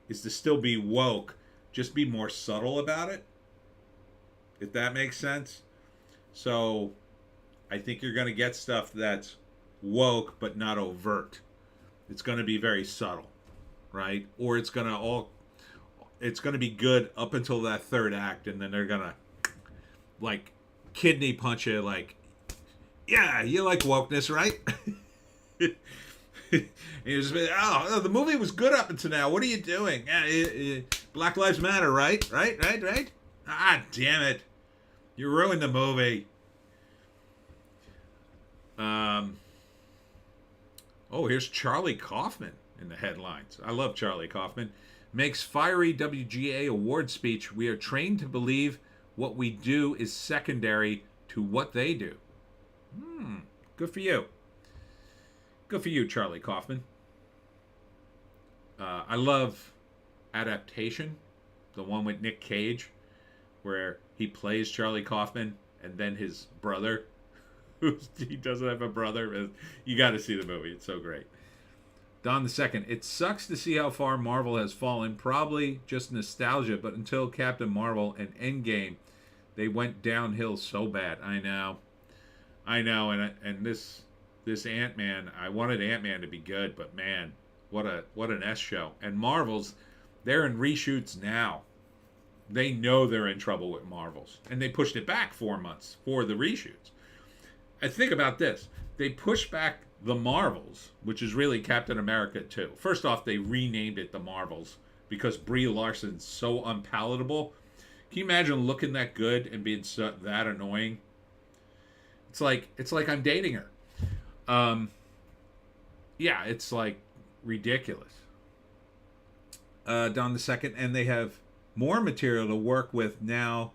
is to still be woke, just be more subtle about it. If that makes sense. So, I think you're going to get stuff that's woke, but not overt. It's going to be very subtle. Right? Or it's going to be good up until that third act, and then they're going to, like, kidney punch you, like, yeah, you like wokeness, right? And you just be, oh, the movie was good up until now. What are you doing? Black Lives Matter, right? Right? Ah, damn it. You ruined the movie. Here's Charlie Kaufman in the headlines. I love Charlie Kaufman. Makes fiery WGA award speech. We are trained to believe what we do is secondary to what they do. Good for you. Good for you, Charlie Kaufman. I love Adaptation, the one with Nick Cage, where he plays Charlie Kaufman and then his brother, he doesn't have a brother. You got to see the movie. It's so great. Don the Second. It sucks to see how far Marvel has fallen. Probably just nostalgia, but until Captain Marvel and Endgame, they went downhill so bad. I know, and this Ant-Man. I wanted Ant-Man to be good, but man, what an S show. And Marvel's, they're in reshoots now. They know they're in trouble with Marvel's, and they pushed it back 4 months for the reshoots. And think about this: they pushed back the Marvels, which is really Captain America 2. First off, they renamed it the Marvels because Brie Larson's so unpalatable. Can you imagine looking that good and being that annoying? It's like I'm dating her. Yeah, it's like ridiculous. Don the Second, and they have more material to work with now.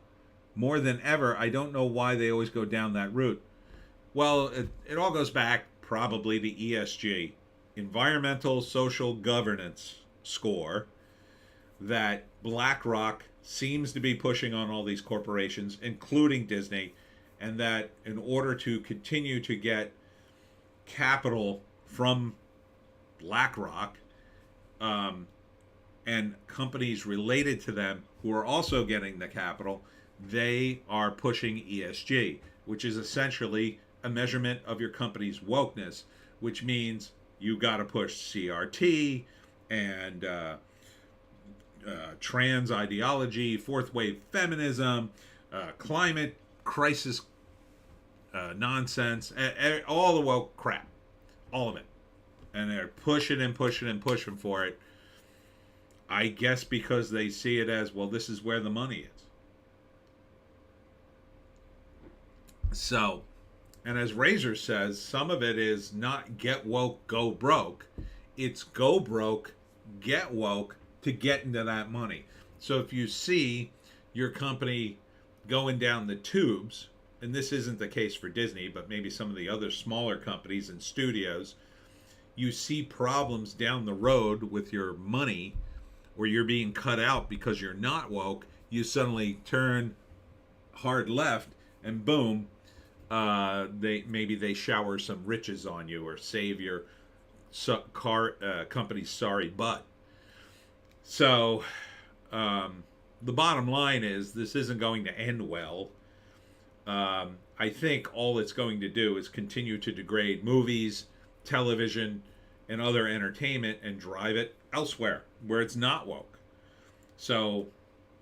more than ever. I don't know why they always go down that route. Well, it all goes back probably to ESG, environmental social governance score, that BlackRock seems to be pushing on all these corporations, including Disney, and that in order to continue to get capital from BlackRock, and companies related to them who are also getting the capital, they are pushing ESG, which is essentially a measurement of your company's wokeness, which means you got to push CRT and trans ideology, fourth wave feminism, climate crisis nonsense, all the woke crap, all of it. And they're pushing and pushing and pushing for it. I guess because they see it as, well, this is where the money is. So, and as Razor says, some of it is not get woke, go broke. It's go broke, get woke to get into that money. So if you see your company going down the tubes, and this isn't the case for Disney, but maybe some of the other smaller companies and studios, you see problems down the road with your money, or you're being cut out because you're not woke, you suddenly turn hard left, and boom, they shower some riches on you, or save your company's sorry butt. So the bottom line is, this isn't going to end well. I think all it's going to do is continue to degrade movies, television, and other entertainment, and drive it elsewhere where it's not woke. So,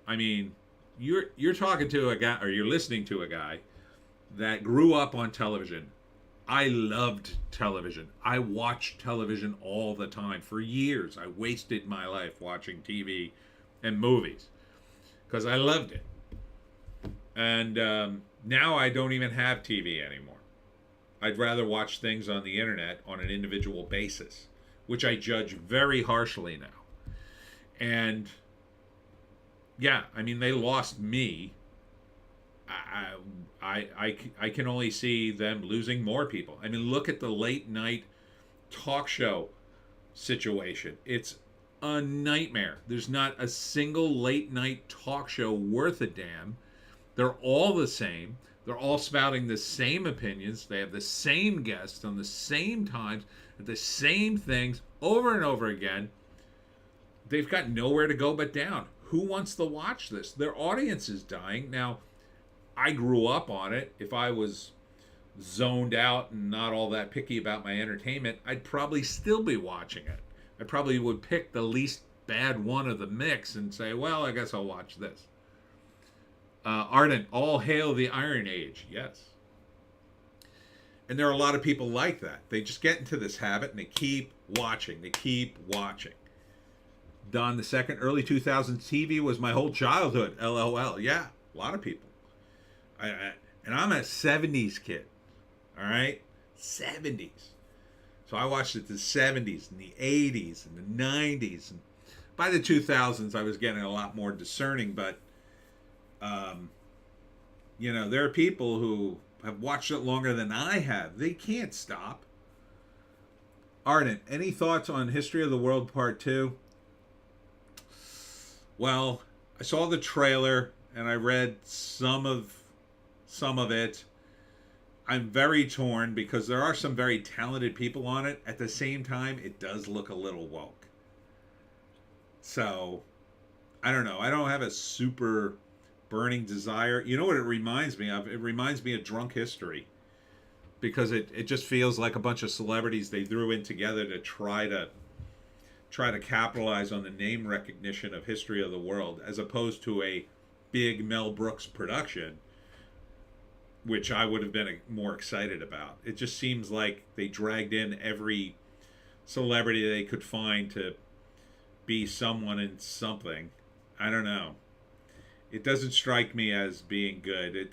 I mean, you're talking to a guy, or you're listening to a guy that grew up on television. I loved television. I watched television all the time for years. I wasted my life watching TV and movies because I loved it. And now I don't even have TV anymore. I'd rather watch things on the internet on an individual basis, which I judge very harshly now. And yeah, I mean, they lost me. I can only see them losing more people. I mean, look at the late night talk show situation. It's a nightmare. There's not a single late night talk show worth a damn. They're all the same. They're all spouting the same opinions. They have the same guests on the same times, the same things over and over again. They've got nowhere to go but down. Who wants to watch this? Their audience is dying. Now, I grew up on it. If I was zoned out and not all that picky about my entertainment, I'd probably still be watching it. I probably would pick the least bad one of the mix and say, well, I guess I'll watch this. Ardent, all hail the Iron Age. Yes. And there are a lot of people like that. They just get into this habit and they keep watching. They keep watching. Don II, early 2000s TV was my whole childhood. LOL. Yeah, a lot of people. And I'm a 70s kid. All right? 70s. So I watched it the 70s and the 80s and the 90s. And by the 2000s, I was getting a lot more discerning, but there are people who have watched it longer than I have. They can't stop. Ardent, any thoughts on History of the World Part 2? Well, I saw the trailer and I read some of it. I'm very torn because there are some very talented people on it. At the same time, it does look a little woke. So, I don't know. I don't have a super burning desire. You know what it reminds me of? It reminds me of Drunk History. Because it just feels like a bunch of celebrities they threw in together to try to capitalize on the name recognition of History of the World, as opposed to a big Mel Brooks production, which I would have been more excited about. It just seems like they dragged in every celebrity they could find to be someone in something. I don't know. It doesn't strike me as being good.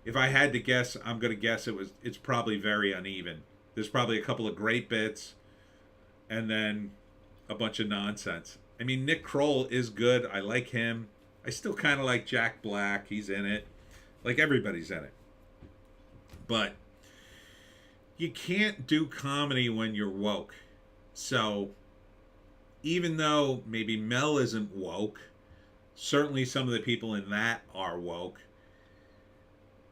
If I had to guess, I'm going to guess it's probably very uneven. There's probably a couple of great bits and then a bunch of nonsense. I mean, Nick Kroll is good. I like him. I still kind of like Jack Black. He's in it. Like everybody's in it. But you can't do comedy when you're woke. So even though maybe Mel isn't woke, certainly some of the people in that are woke.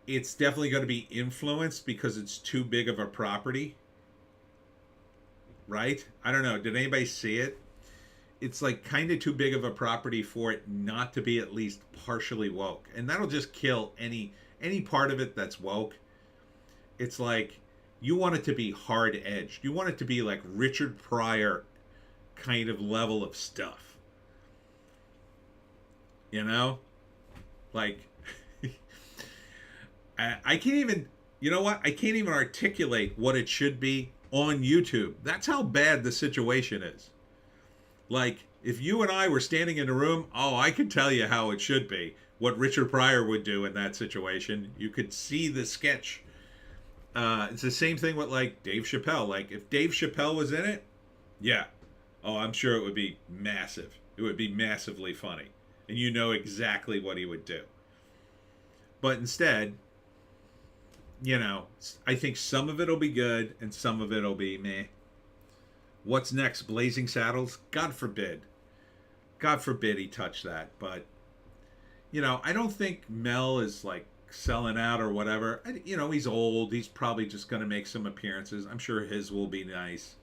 It's definitely going to be influenced because it's too big of a property, right? I don't know. Did anybody see it? It's like kind of too big of a property for it not to be at least partially woke, and that'll just kill any part of it that's woke. It's like you want it to be hard edged. You want it to be like Richard Pryor kind of level of stuff. You know? Like I can't even, you know what? I can't even articulate what it should be on YouTube. That's how bad the situation is. Like, if you and I were standing in a room, oh, I could tell you how it should be. What Richard Pryor would do in that situation. You could see the sketch. It's the same thing with, like, Dave Chappelle. Like, if Dave Chappelle was in it, yeah. Oh, I'm sure it would be massive. It would be massively funny. And you know exactly what he would do. But instead, you know, I think some of it will be good and some of it will be meh. What's next? Blazing Saddles? God forbid. God forbid he touch that. But, you know, I don't think Mel is like selling out or whatever. You know, he's old. He's probably just going to make some appearances. I'm sure his will be nice.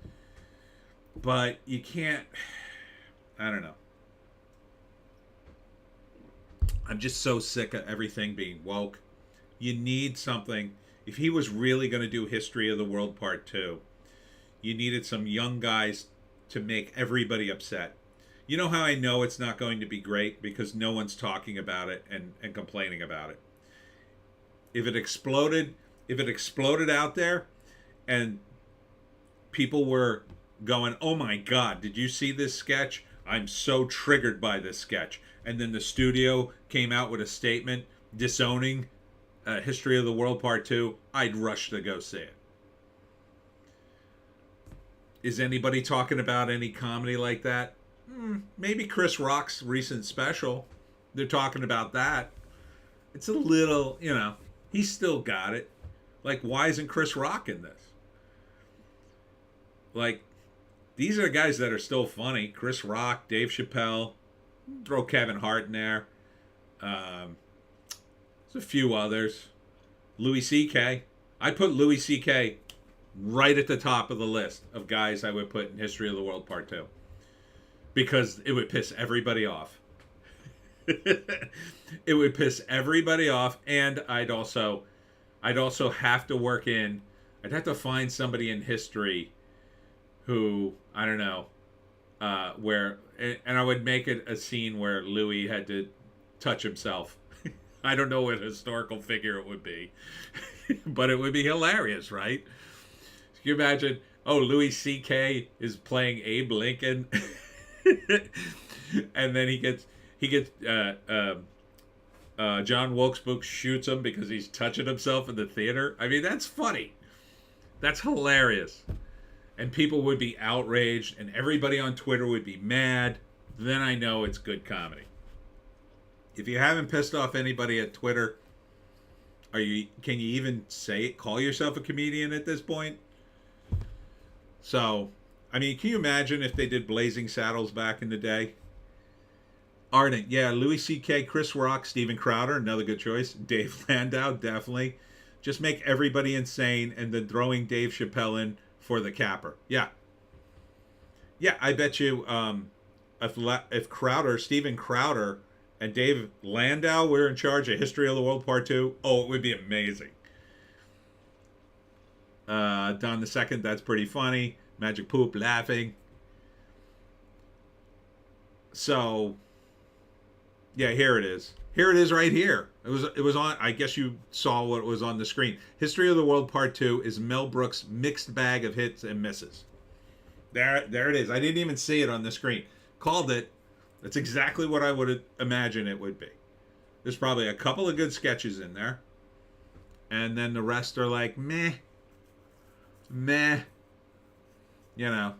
But you can't, I don't know. I'm just so sick of everything being woke. You need something. If he was really going to do History of the World Part 2, you needed some young guys to make everybody upset. You know how I know it's not going to be great? Because no one's talking about it and complaining about it. If it exploded out there and people were going, oh my God, did you see this sketch? I'm so triggered by this sketch. And then the studio came out with a statement disowning History of the World Part 2, I'd rush to go see it. Is anybody talking about any comedy like that? Maybe Chris Rock's recent special. They're talking about that. It's a little, you know, he's still got it. Like, why isn't Chris Rock in this? Like, these are guys that are still funny. Chris Rock, Dave Chappelle, throw Kevin Hart in there. There's a few others. Louis C.K. I put Louis C.K. right at the top of the list of guys I would put in History of the World Part 2. Because it would piss everybody off. It would piss everybody off, and I'd also have to work in, I'd have to find somebody in history who, I don't know, where, and I would make it a scene where Louis had to touch himself. I don't know what historical figure it would be, but it would be hilarious, right? Can you imagine, oh, Louis C.K. is playing Abe Lincoln, and then he gets John Wilkes shoots him because he's touching himself in the theater. I mean, that's funny. That's hilarious. And people would be outraged, and everybody on Twitter would be mad. Then I know it's good comedy. If you haven't pissed off anybody at Twitter, can you even call yourself a comedian at this point? So, I mean, can you imagine if they did Blazing Saddles back in the day? Ardent, yeah, Louis C.K., Chris Rock, Steven Crowder, another good choice. Dave Landau, definitely. Just make everybody insane and then throwing Dave Chappelle in for the capper. Yeah. Yeah, I bet you if Steven Crowder and Dave Landau were in charge of History of the World Part 2, oh, it would be amazing. Don the Second, that's pretty funny. Magic Poop, laughing. So, yeah, here it is. Here it is right here. It was on, I guess you saw what was on the screen. History of the World Part 2 is Mel Brooks' mixed bag of hits and misses. There it is. I didn't even see it on the screen. Called it. That's exactly what I would imagine it would be. There's probably a couple of good sketches in there. And then the rest are like, meh. Meh. You know.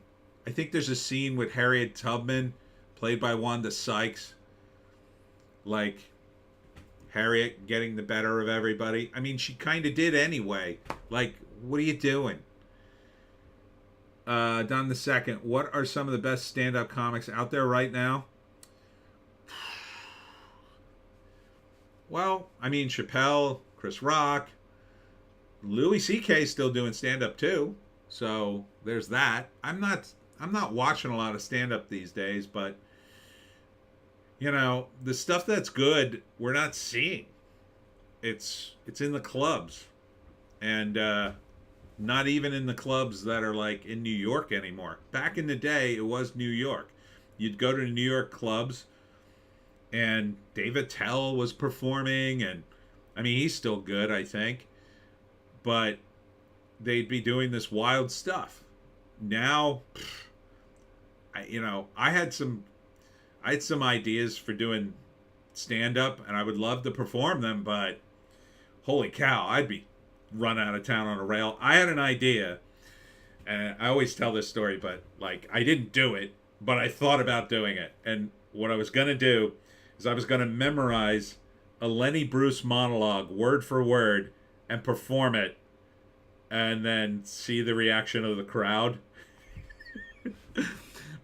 I think there's a scene with Harriet Tubman, played by Wanda Sykes. Like, Harriet getting the better of everybody. I mean, she kind of did anyway. Like, what are you doing? Don the Second, what are some of the best stand-up comics out there right now? Well, I mean, Chappelle, Chris Rock, Louis C.K. still doing stand-up too. So there's that. I'm not watching a lot of stand-up these days, but you know, the stuff that's good, we're not seeing. It's in the clubs, and not even in the clubs that are like in New York anymore. Back in the day, it was New York. You'd go to New York clubs, and Dave Attell was performing, and I mean, he's still good, I think, but they'd be doing this wild stuff. Now, I had some ideas for doing stand up, and I would love to perform them, but holy cow, I'd be run out of town on a rail. I had an idea, and I always tell this story, but like, I didn't do it, but I thought about doing it. And what I was going to do is I was going to memorize a Lenny Bruce monologue word for word and perform it, and then see the reaction of the crowd.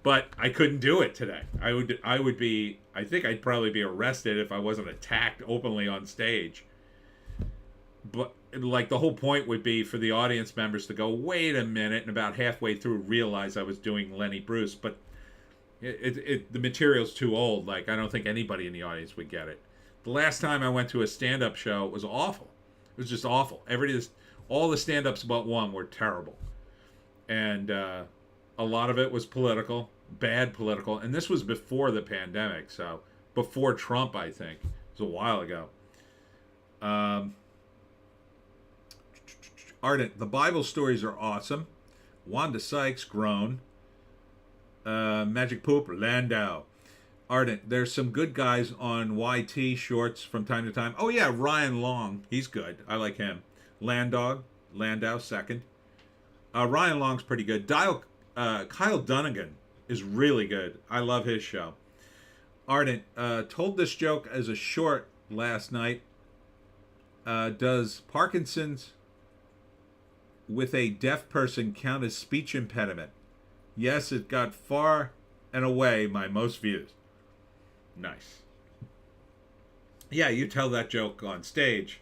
But I couldn't do it today. I think I'd probably be arrested if I wasn't attacked openly on stage. But like, the whole point would be for the audience members to go, wait a minute, and about halfway through realize I was doing Lenny Bruce. But the material's too old. Like, I don't think anybody in the audience would get it. The last time I went to a stand-up show, it was awful. It was just awful. All the stand-ups but one were terrible. And a lot of it was political, bad political. And this was before the pandemic, so before Trump, I think. It was a while ago. Ardent, the Bible stories are awesome. Wanda Sykes, grown. Magic Poop, Landau. Ardent, there's some good guys on YT shorts from time to time. Oh yeah, Ryan Long, he's good. I like him. Landau, second. Ryan Long's pretty good. Kyle Dunnigan is really good. I love his show. Ardent, told this joke as a short last night. Does Parkinson's with a deaf person count as speech impediment? Yes, it got far and away my most views. Nice. Yeah, you tell that joke on stage,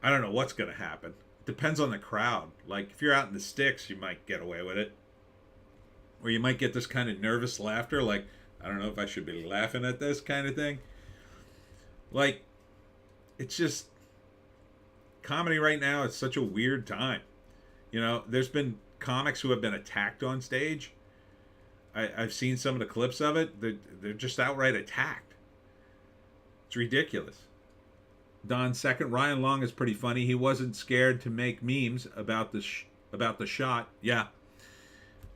I don't know what's going to happen. Depends on the crowd. Like, if you're out in the sticks, you might get away with it. Or you might get this kind of nervous laughter, like, I don't know if I should be laughing at this kind of thing. Like, it's just, comedy right now, it's such a weird time. You know, there's been comics who have been attacked on stage. I've seen some of the clips of it. They're just outright attacked. It's ridiculous. Don second, Ryan Long is pretty funny. He wasn't scared to make memes about the shot. Yeah.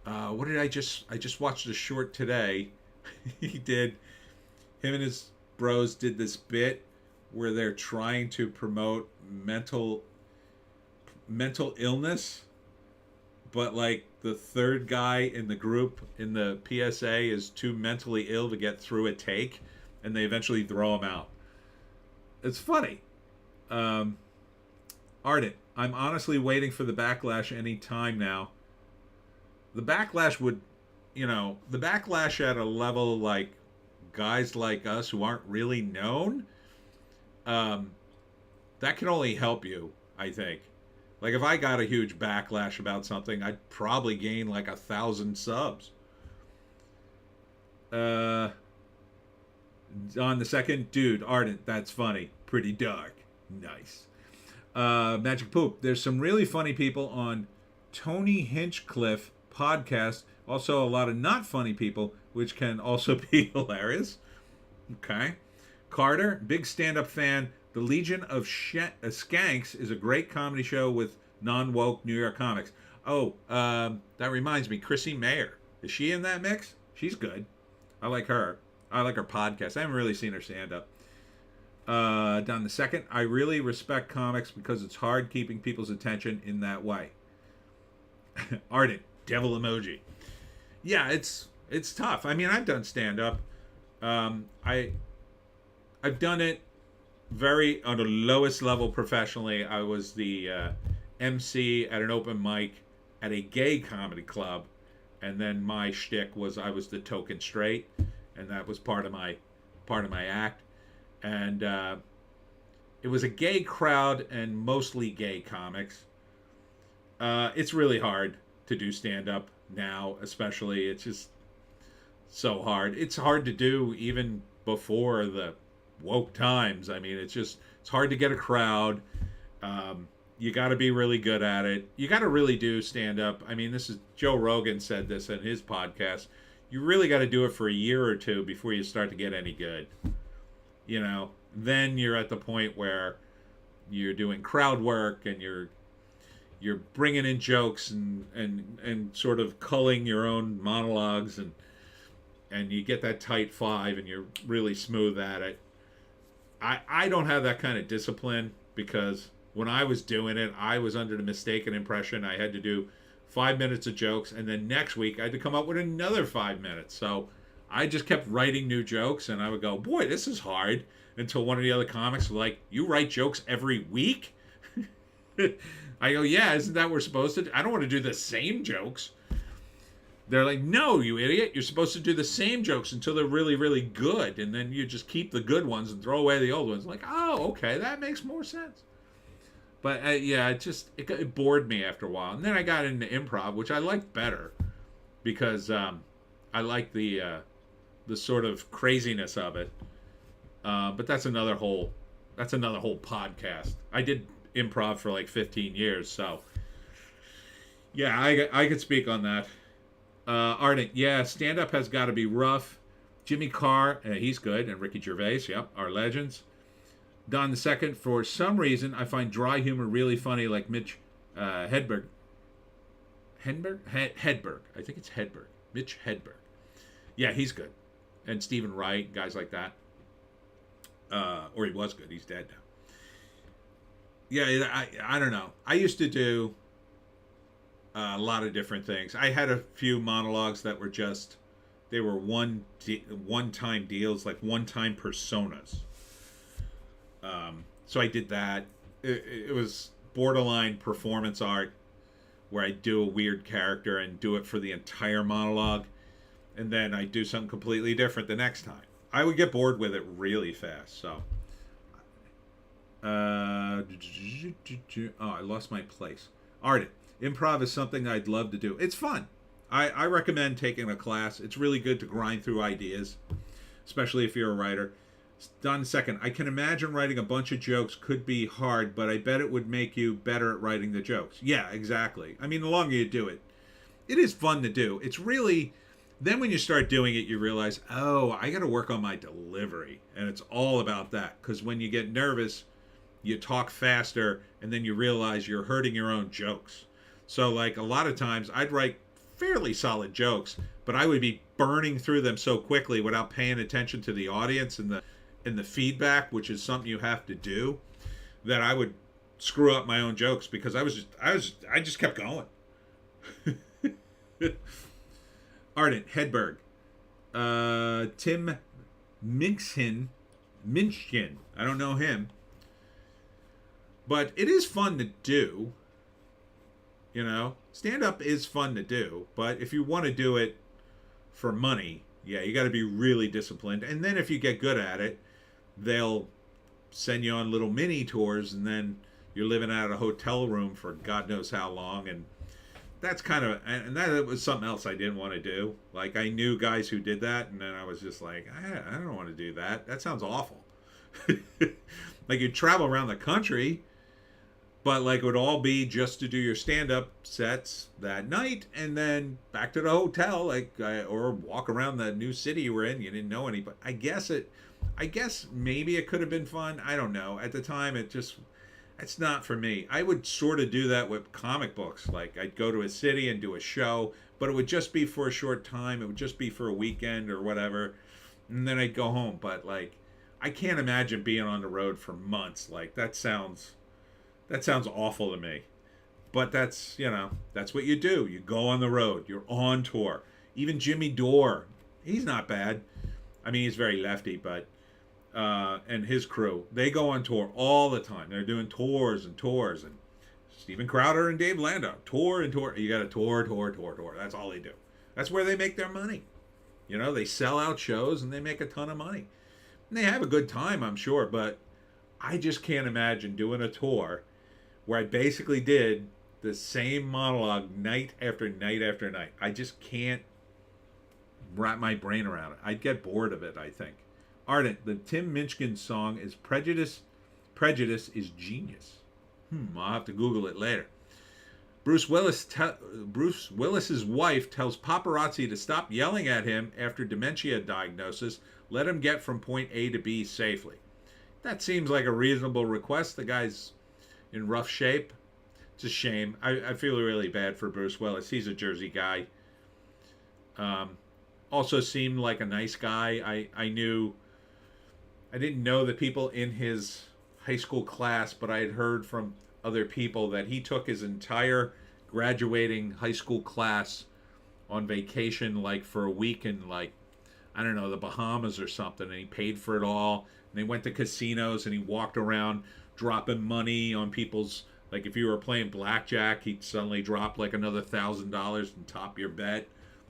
What did I just watched a short today. Him and his bros did this bit where they're trying to promote mental illness, but like the third guy in the group in the PSA is too mentally ill to get through a take, and they eventually throw him out. It's funny. Ardent, I'm honestly waiting for the backlash any time now. The backlash at a level like guys like us who aren't really known, that can only help you, I think. Like, if I got a huge backlash about something, I'd probably gain like 1,000 subs. On the second, dude, Ardent, that's funny. Pretty dark. Nice. Magic Poop, there's some really funny people on Tony Hinchcliffe podcast. Also, a lot of not funny people, which can also be hilarious. Okay. Carter, big stand-up fan. The Legion of Skanks is a great comedy show with non-woke New York comics. Oh, that reminds me, Chrissy Mayer. Is she in that mix? She's good. I like her. I like her podcast. I haven't really seen her stand-up. Down the second, I really respect comics because it's hard keeping people's attention in that way. Ardent, devil emoji. Yeah, it's tough. I mean, I've done stand-up. I've done it very on the lowest level professionally. I was the MC at an open mic at a gay comedy club, and then my shtick was I was the token straight, and that was part of my act, and it was a gay crowd and mostly gay comics. It's really hard to do stand up now, especially. It's just so hard. It's hard to do even before the woke times. I mean, it's hard to get a crowd. You got to be really good at it. You got to really do stand up. I mean, this is Joe Rogan said this in his podcast. You really got to do it for a year or two before you start to get any good. You know, then you're at the point where you're doing crowd work and you're bringing in jokes and sort of culling your own monologues, and you get that tight five and you're really smooth at it. I don't have that kind of discipline because when I was doing it, I was under the mistaken impression I had to do 5 minutes of jokes, and then next week I had to come up with another 5 minutes. So I just kept writing new jokes, and I would go, boy, this is hard. Until one of the other comics was like, you write jokes every week? I go, yeah, isn't that what we're supposed to do? I don't want to do the same jokes. They're like, no, you idiot. You're supposed to do the same jokes until they're really, really good. And then you just keep the good ones and throw away the old ones. Like, oh, okay, that makes more sense. But yeah, it bored me after a while. And then I got into improv, which I liked better because I like the sort of craziness of it. But that's another whole podcast. I did improv for like 15 years, so yeah, I could speak on that. Ardent, yeah, stand up has got to be rough. Jimmy Carr, he's good, and Ricky Gervais, yep, are legends. Don II, for some reason, I find dry humor really funny, like Mitch Hedberg. Hedberg. I think it's Hedberg. Mitch Hedberg. Yeah, he's good. And Stephen Wright, guys like that. Or he was good. He's dead now. Yeah, I don't know. I used to do a lot of different things. I had a few monologues that were just, they were one-time deals, like one-time personas. So I did that. It was borderline performance art where I do a weird character and do it for the entire monologue, and then I do something completely different the next time. I would get bored with it really fast. So, oh, I lost my place. Ardent, improv is something I'd love to do. It's fun. I recommend taking a class. It's really good to grind through ideas, especially if you're a writer. Don II, I can imagine writing a bunch of jokes could be hard, but I bet it would make you better at writing the jokes. Yeah, exactly. I mean, the longer you do it, it is fun to do. It's really, then when you start doing it, you realize, oh, I got to work on my delivery. And it's all about that. Because when you get nervous, you talk faster, and then you realize you're hurting your own jokes. So, like, a lot of times, I'd write fairly solid jokes, but I would be burning through them so quickly without paying attention to the audience and the feedback, which is something you have to do, that I would screw up my own jokes because I just kept going. Ardent Hedberg, Tim Minchkin. I don't know him, but it is fun to do. You know, stand up is fun to do, but if you want to do it for money, yeah, you got to be really disciplined. And then if you get good at it, they'll send you on little mini tours, and then you're living out of a hotel room for God knows how long. And that's kind of, and that was something else I didn't want to do. Like, I knew guys who did that, and then I was just like, I don't want to do that. That sounds awful. Like, you travel around the country, but like it would all be just to do your stand-up sets that night and then back to the hotel, like, or walk around the new city you were in. You didn't know any, but I guess maybe it could have been fun. I don't know. At the time, it's not for me. I would sort of do that with comic books. Like, I'd go to a city and do a show, but it would just be for a short time. It would just be for a weekend or whatever, and then I'd go home. But like, I can't imagine being on the road for months. Like, that sounds awful to me. But that's what you do. You go on the road. You're on tour. Even Jimmy Dore, he's not bad. I mean, he's very lefty, but and his crew, they go on tour all the time. They're doing tours and tours. And Steven Crowder and Dave Landau, tour and tour. You got to tour, tour, tour, tour. That's all they do. That's where they make their money. You know, they sell out shows and they make a ton of money. And they have a good time, I'm sure. But I just can't imagine doing a tour where I basically did the same monologue night after night after night. I just can't wrap my brain around it. I'd get bored of it, I think. Ardent, the Tim Minchin song is Prejudice. Prejudice is genius. I'll have to Google it later. Bruce Willis's wife tells paparazzi to stop yelling at him after dementia diagnosis. Let him get from point A to B safely. That seems like a reasonable request. The guy's in rough shape. It's a shame. I feel really bad for Bruce Willis. He's a Jersey guy. Also seemed like a nice guy. I didn't know the people in his high school class, but I had heard from other people that he took his entire graduating high school class on vacation, like for a week in, like, I don't know, the Bahamas or something, and he paid for it all. And they went to casinos and he walked around dropping money on people's, like if you were playing blackjack, he'd suddenly drop like another $1,000 and top your bet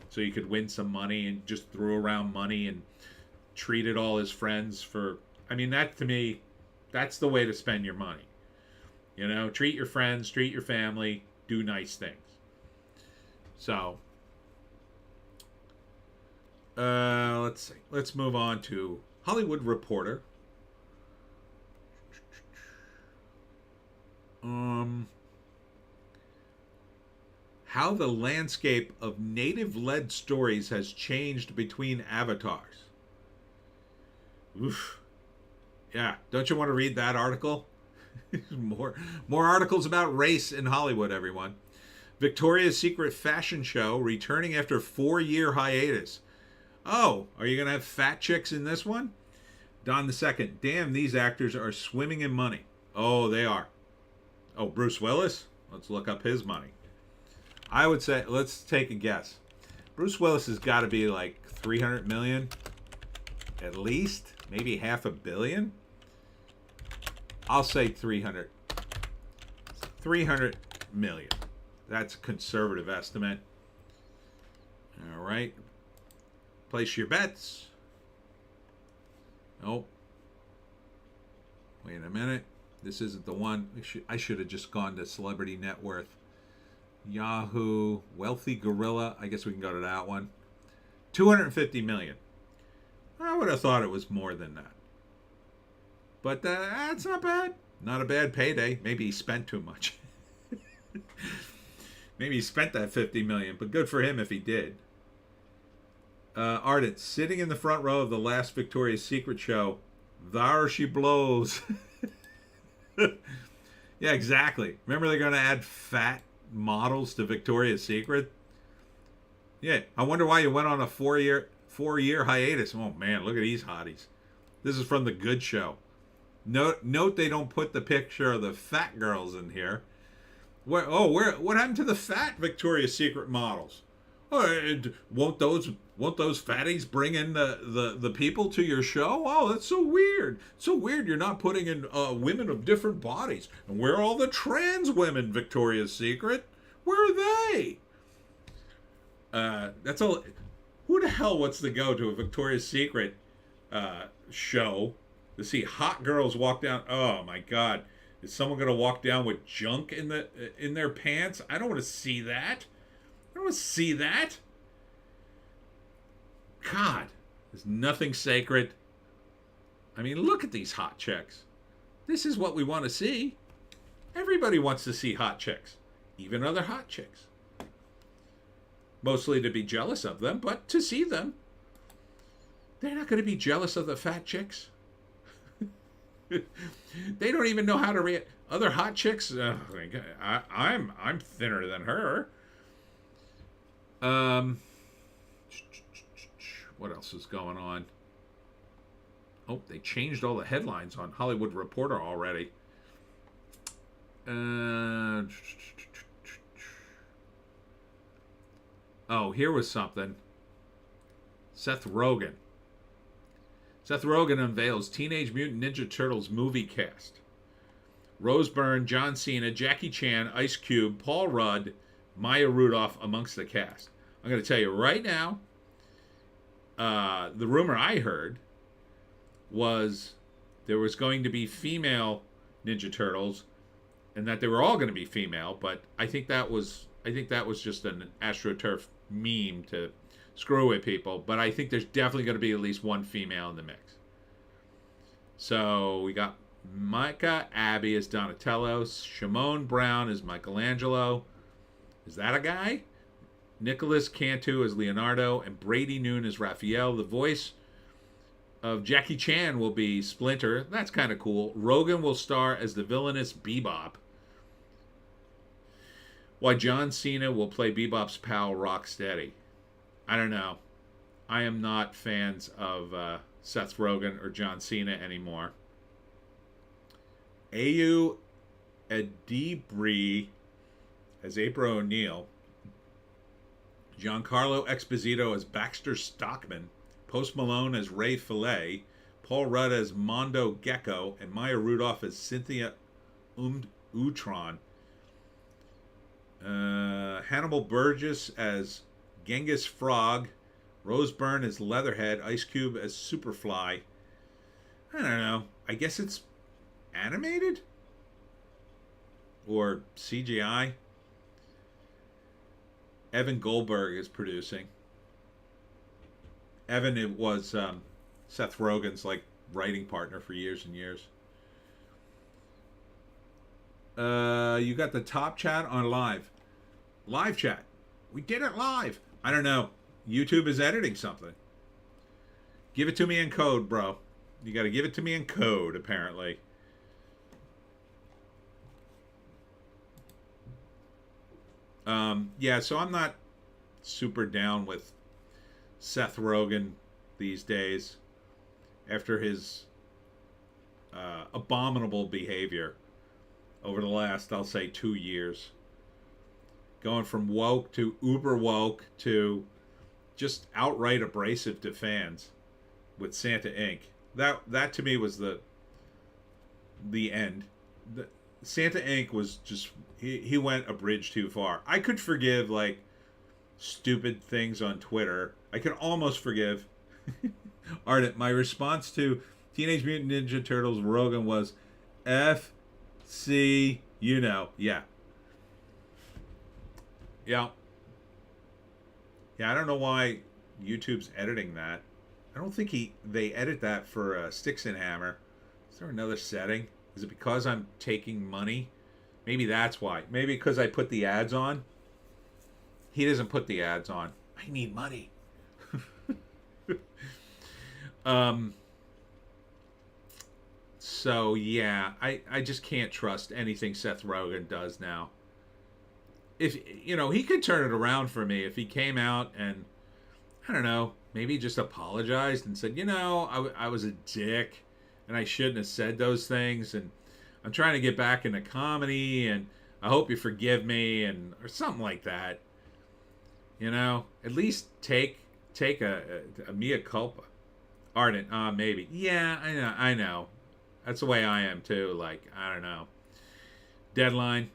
so you could win some money, and just threw around money and treated all his friends for, I mean, that to me, that's the way to spend your money. You know, treat your friends, treat your family, do nice things. So, let's see. Let's move on to Hollywood Reporter. How the landscape of native-led stories has changed between avatars. Oof. Yeah, don't you want to read that article? more articles about race in Hollywood, everyone. Victoria's Secret fashion show returning after 4-year hiatus. Oh, are you going to have fat chicks in this one? Don the Second. Damn, these actors are swimming in money. Oh, they are. Oh, Bruce Willis? Let's look up his money. I would say, let's take a guess. Bruce Willis has got to be like 300 million at least, maybe $500 million. I'll say 300 million. That's a conservative estimate. All right. Place your bets. Nope. Wait a minute. This isn't the one. I should have just gone to Celebrity Net Worth. Yahoo, Wealthy Gorilla. I guess we can go to that one. 250 million. I would have thought it was more than that. But that's not bad. Not a bad payday. Maybe he spent too much. Maybe he spent that 50 million, but good for him if he did. Ardent, sitting in the front row of the last Victoria's Secret show. There she blows. Yeah, exactly. Remember they're going to add fat models to Victoria's Secret? Yeah, I wonder why you went on a 4-year hiatus. Oh man, look at these hotties. This is from the Good Show. Note they don't put the picture of the fat girls in here. What happened to the fat Victoria's Secret models? Oh, won't those fatties bring in the people to your show? Oh, that's so weird. So weird you're not putting in women of different bodies. And where are all the trans women, Victoria's Secret? Where are they? That's all. Who the hell wants to go to a Victoria's Secret show to see hot girls walk down? Oh my God. Is someone going to walk down with junk in their pants? I don't want to see that. I don't want to see that. God, there's nothing sacred. I mean, look at these hot chicks. This is what we want to see. Everybody wants to see hot chicks, even other hot chicks. Mostly to be jealous of them, but to see them. They're not going to be jealous of the fat chicks. They don't even know how to react. Other hot chicks, I'm thinner than her. What else is going on? Oh, they changed all the headlines on Hollywood Reporter already. Oh, here was something. Seth Rogen. Seth Rogen unveils Teenage Mutant Ninja Turtles movie cast. Rose Byrne, John Cena, Jackie Chan, Ice Cube, Paul Rudd, Maya Rudolph amongst the cast. I'm going to tell you right now, the rumor I heard was there was going to be female Ninja Turtles, and that they were all going to be female. But I think that was just an AstroTurf meme to screw with people. But I think there's definitely going to be at least one female in the mix. So we got Micah Abbey as Donatello, Shimon Brown as Michelangelo. Is that a guy? Nicholas Cantu as Leonardo, and Brady Noon as Raphael. The voice of Jackie Chan will be Splinter. That's kind of cool. Rogan will star as the villainous Bebop, while John Cena will play Bebop's pal Rocksteady. I don't know. I am not fans of Seth Rogen or John Cena anymore. Ayu Adibri as April O'Neil. Giancarlo Esposito as Baxter Stockman, Post Malone as Ray Fillet, Paul Rudd as Mondo Gecko, and Maya Rudolph as Cynthia Utron. Hannibal Burgess as Genghis Frog, Rose Byrne as Leatherhead, Ice Cube as Superfly. I don't know. I guess it's animated? Or CGI? Evan Goldberg is producing. Evan, it was Seth Rogen's writing partner for years and years. You got the top chat on live chat. We did it live. I don't know. YouTube is editing something. Give it to me in code, bro. You got to give it to me in code, apparently. Yeah, so I'm not super down with Seth Rogen these days after his abominable behavior over the last, I'll say, 2 years. Going from woke to uber woke to just outright abrasive to fans with Santa Inc. That to me was the end. Santa Inc. was just, he went a bridge too far. I could forgive stupid things on Twitter. I could almost forgive Ardent. My response to Teenage Mutant Ninja Turtles Rogan was FC, yeah. Yeah, I don't know why YouTube's editing that. I don't think they edit that for Sticks and Hammer. Is there another setting? Is it because I'm taking money? Maybe that's why. Maybe because I put the ads on. He doesn't put the ads on. I need money. So yeah, I just can't trust anything Seth Rogen does now. If he could turn it around for me if he came out and I don't know, maybe just apologized and said, I was a dick and I shouldn't have said those things, and I'm trying to get back into comedy and I hope you forgive me, or something like that. At least take a mea culpa. Ardent, maybe. Yeah, I know. That's the way I am too. I don't know. Deadline.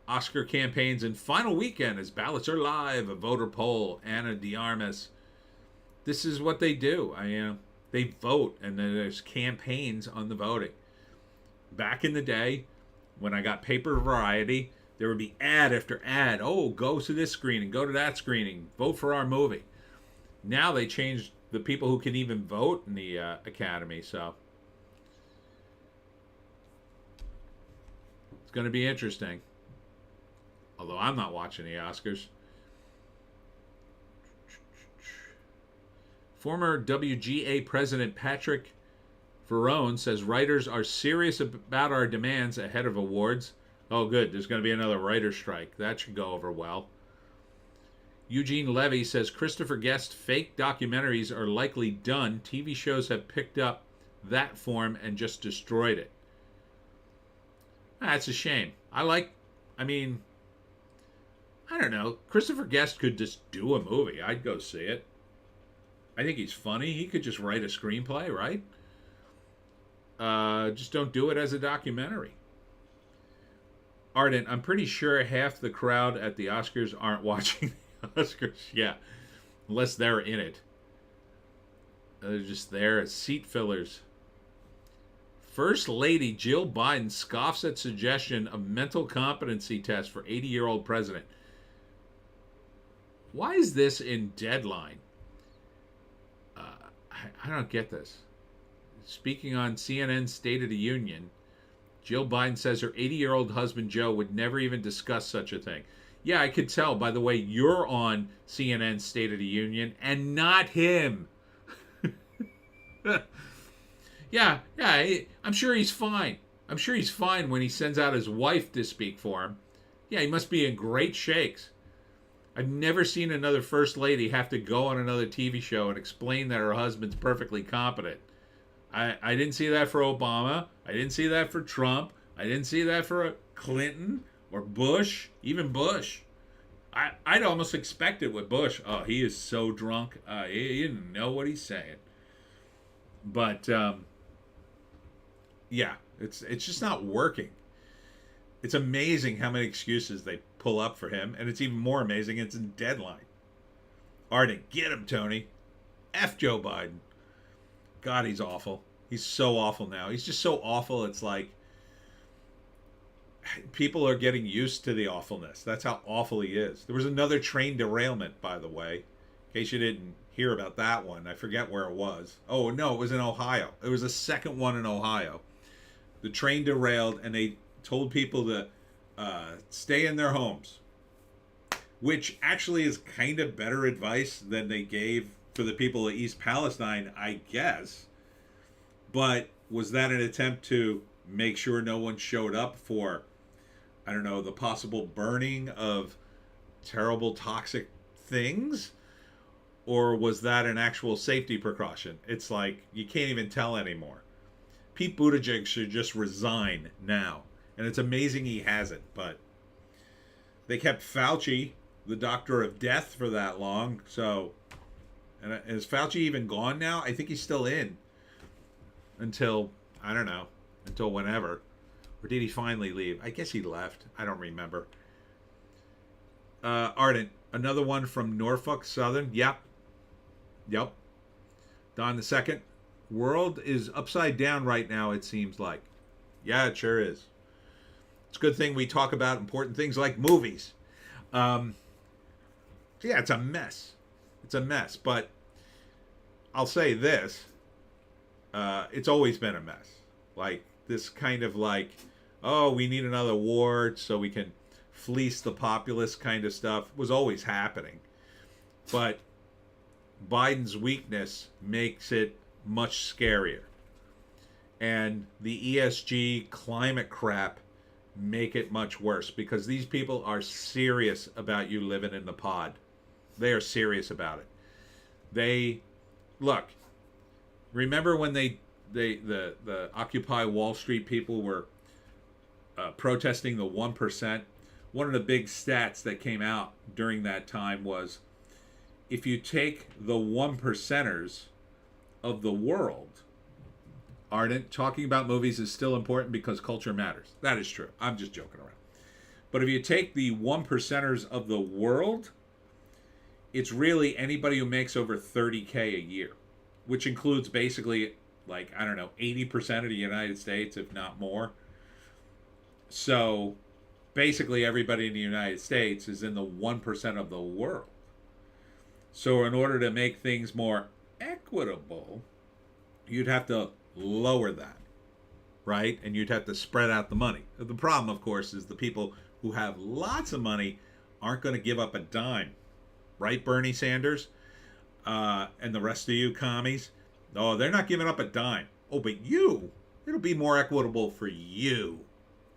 Oscar campaigns in final weekend as ballots are live. A voter poll. Anna de Armas. This is what they do. They vote, and then there's campaigns on the voting. Back in the day, when I got paper variety, there would be ad after ad. Oh, go to this screening, go to that screening, vote for our movie. Now they changed the people who can even vote in the Academy, so it's going to be interesting. Although I'm not watching the Oscars. Former WGA President Patrick Verone says writers are serious about our demands ahead of awards. Oh, good. There's going to be another writer's strike. That should go over well. Eugene Levy says Christopher Guest fake documentaries are likely done. TV shows have picked up that form and just destroyed it. That's a shame. I don't know. Christopher Guest could just do a movie. I'd go see it. I think he's funny. He could just write a screenplay, right? Just don't do it as a documentary. Ardent, I'm pretty sure half the crowd at the Oscars aren't watching the Oscars. Yeah, unless they're in it. They're just there as seat fillers. First Lady Jill Biden scoffs at suggestion of mental competency test for 80-year-old president. Why is this in Deadline? I don't get this. Speaking on CNN's State of the Union, Jill Biden says her 80-year-old husband Joe would never even discuss such a thing. Yeah, I could tell, by the way, you're on CNN's State of the Union and not him. Yeah, I'm sure he's fine. I'm sure he's fine when he sends out his wife to speak for him. Yeah, he must be in great shakes. I've never seen another first lady have to go on another TV show and explain that her husband's perfectly competent. I didn't see that for Obama. I didn't see that for Trump. I didn't see that for Clinton or Bush, even Bush. I'd almost expect it with Bush. Oh, he is so drunk. He didn't know what he's saying. But, yeah, it's just not working. It's amazing how many excuses they pull up for him, and it's even more amazing it's in Deadline. Ardent, get him, Tony. F Joe Biden. God, he's awful. He's so awful now. He's just so awful, it's like people are getting used to the awfulness. That's how awful he is. There was another train derailment, by the way, in case you didn't hear about that one. I forget where it was. Oh, no, it was in Ohio. It was the second one in Ohio. The train derailed, and they told people to stay in their homes, which actually is kind of better advice than they gave for the people of East Palestine, I guess. But was that an attempt to make sure no one showed up for, I don't know, the possible burning of terrible toxic things? Or was that an actual safety precaution? It's like, you can't even tell anymore. Pete Buttigieg should just resign now. And it's amazing he hasn't, but they kept Fauci, the doctor of death, for that long. So, and is Fauci even gone now? I think he's still in until, I don't know, until whenever. Or did he finally leave? I guess he left. I don't remember. Ardent, another one from Norfolk Southern. Yep. Don the second. World is upside down right now, it seems like. Yeah, it sure is. It's a good thing we talk about important things like movies. Yeah, it's a mess. It's a mess. But I'll say this. It's always been a mess. Like, this kind of like, oh, we need another war so we can fleece the populace kind of stuff was always happening. But Biden's weakness makes it much scarier. And the ESG climate crap make it much worse, because these people are serious about you living in the pod. They are serious about it. They look, remember when the Occupy Wall Street people were protesting the 1%? One of the big stats that came out during that time was, if you take the 1%ers of the world, Ardent, talking about movies is still important because culture matters. That is true. I'm just joking around. But if you take the 1%ers of the world, it's really anybody who makes over 30K a year, which includes basically, like, I don't know, 80% of the United States, if not more. So basically everybody in the United States is in the 1% of the world. So in order to make things more equitable, you'd have to lower that, right? And you'd have to spread out the money. The problem, of course, is the people who have lots of money aren't going to give up a dime, right, Bernie Sanders? And the rest of you commies? Oh, they're not giving up a dime. Oh, but you, it'll be more equitable for you.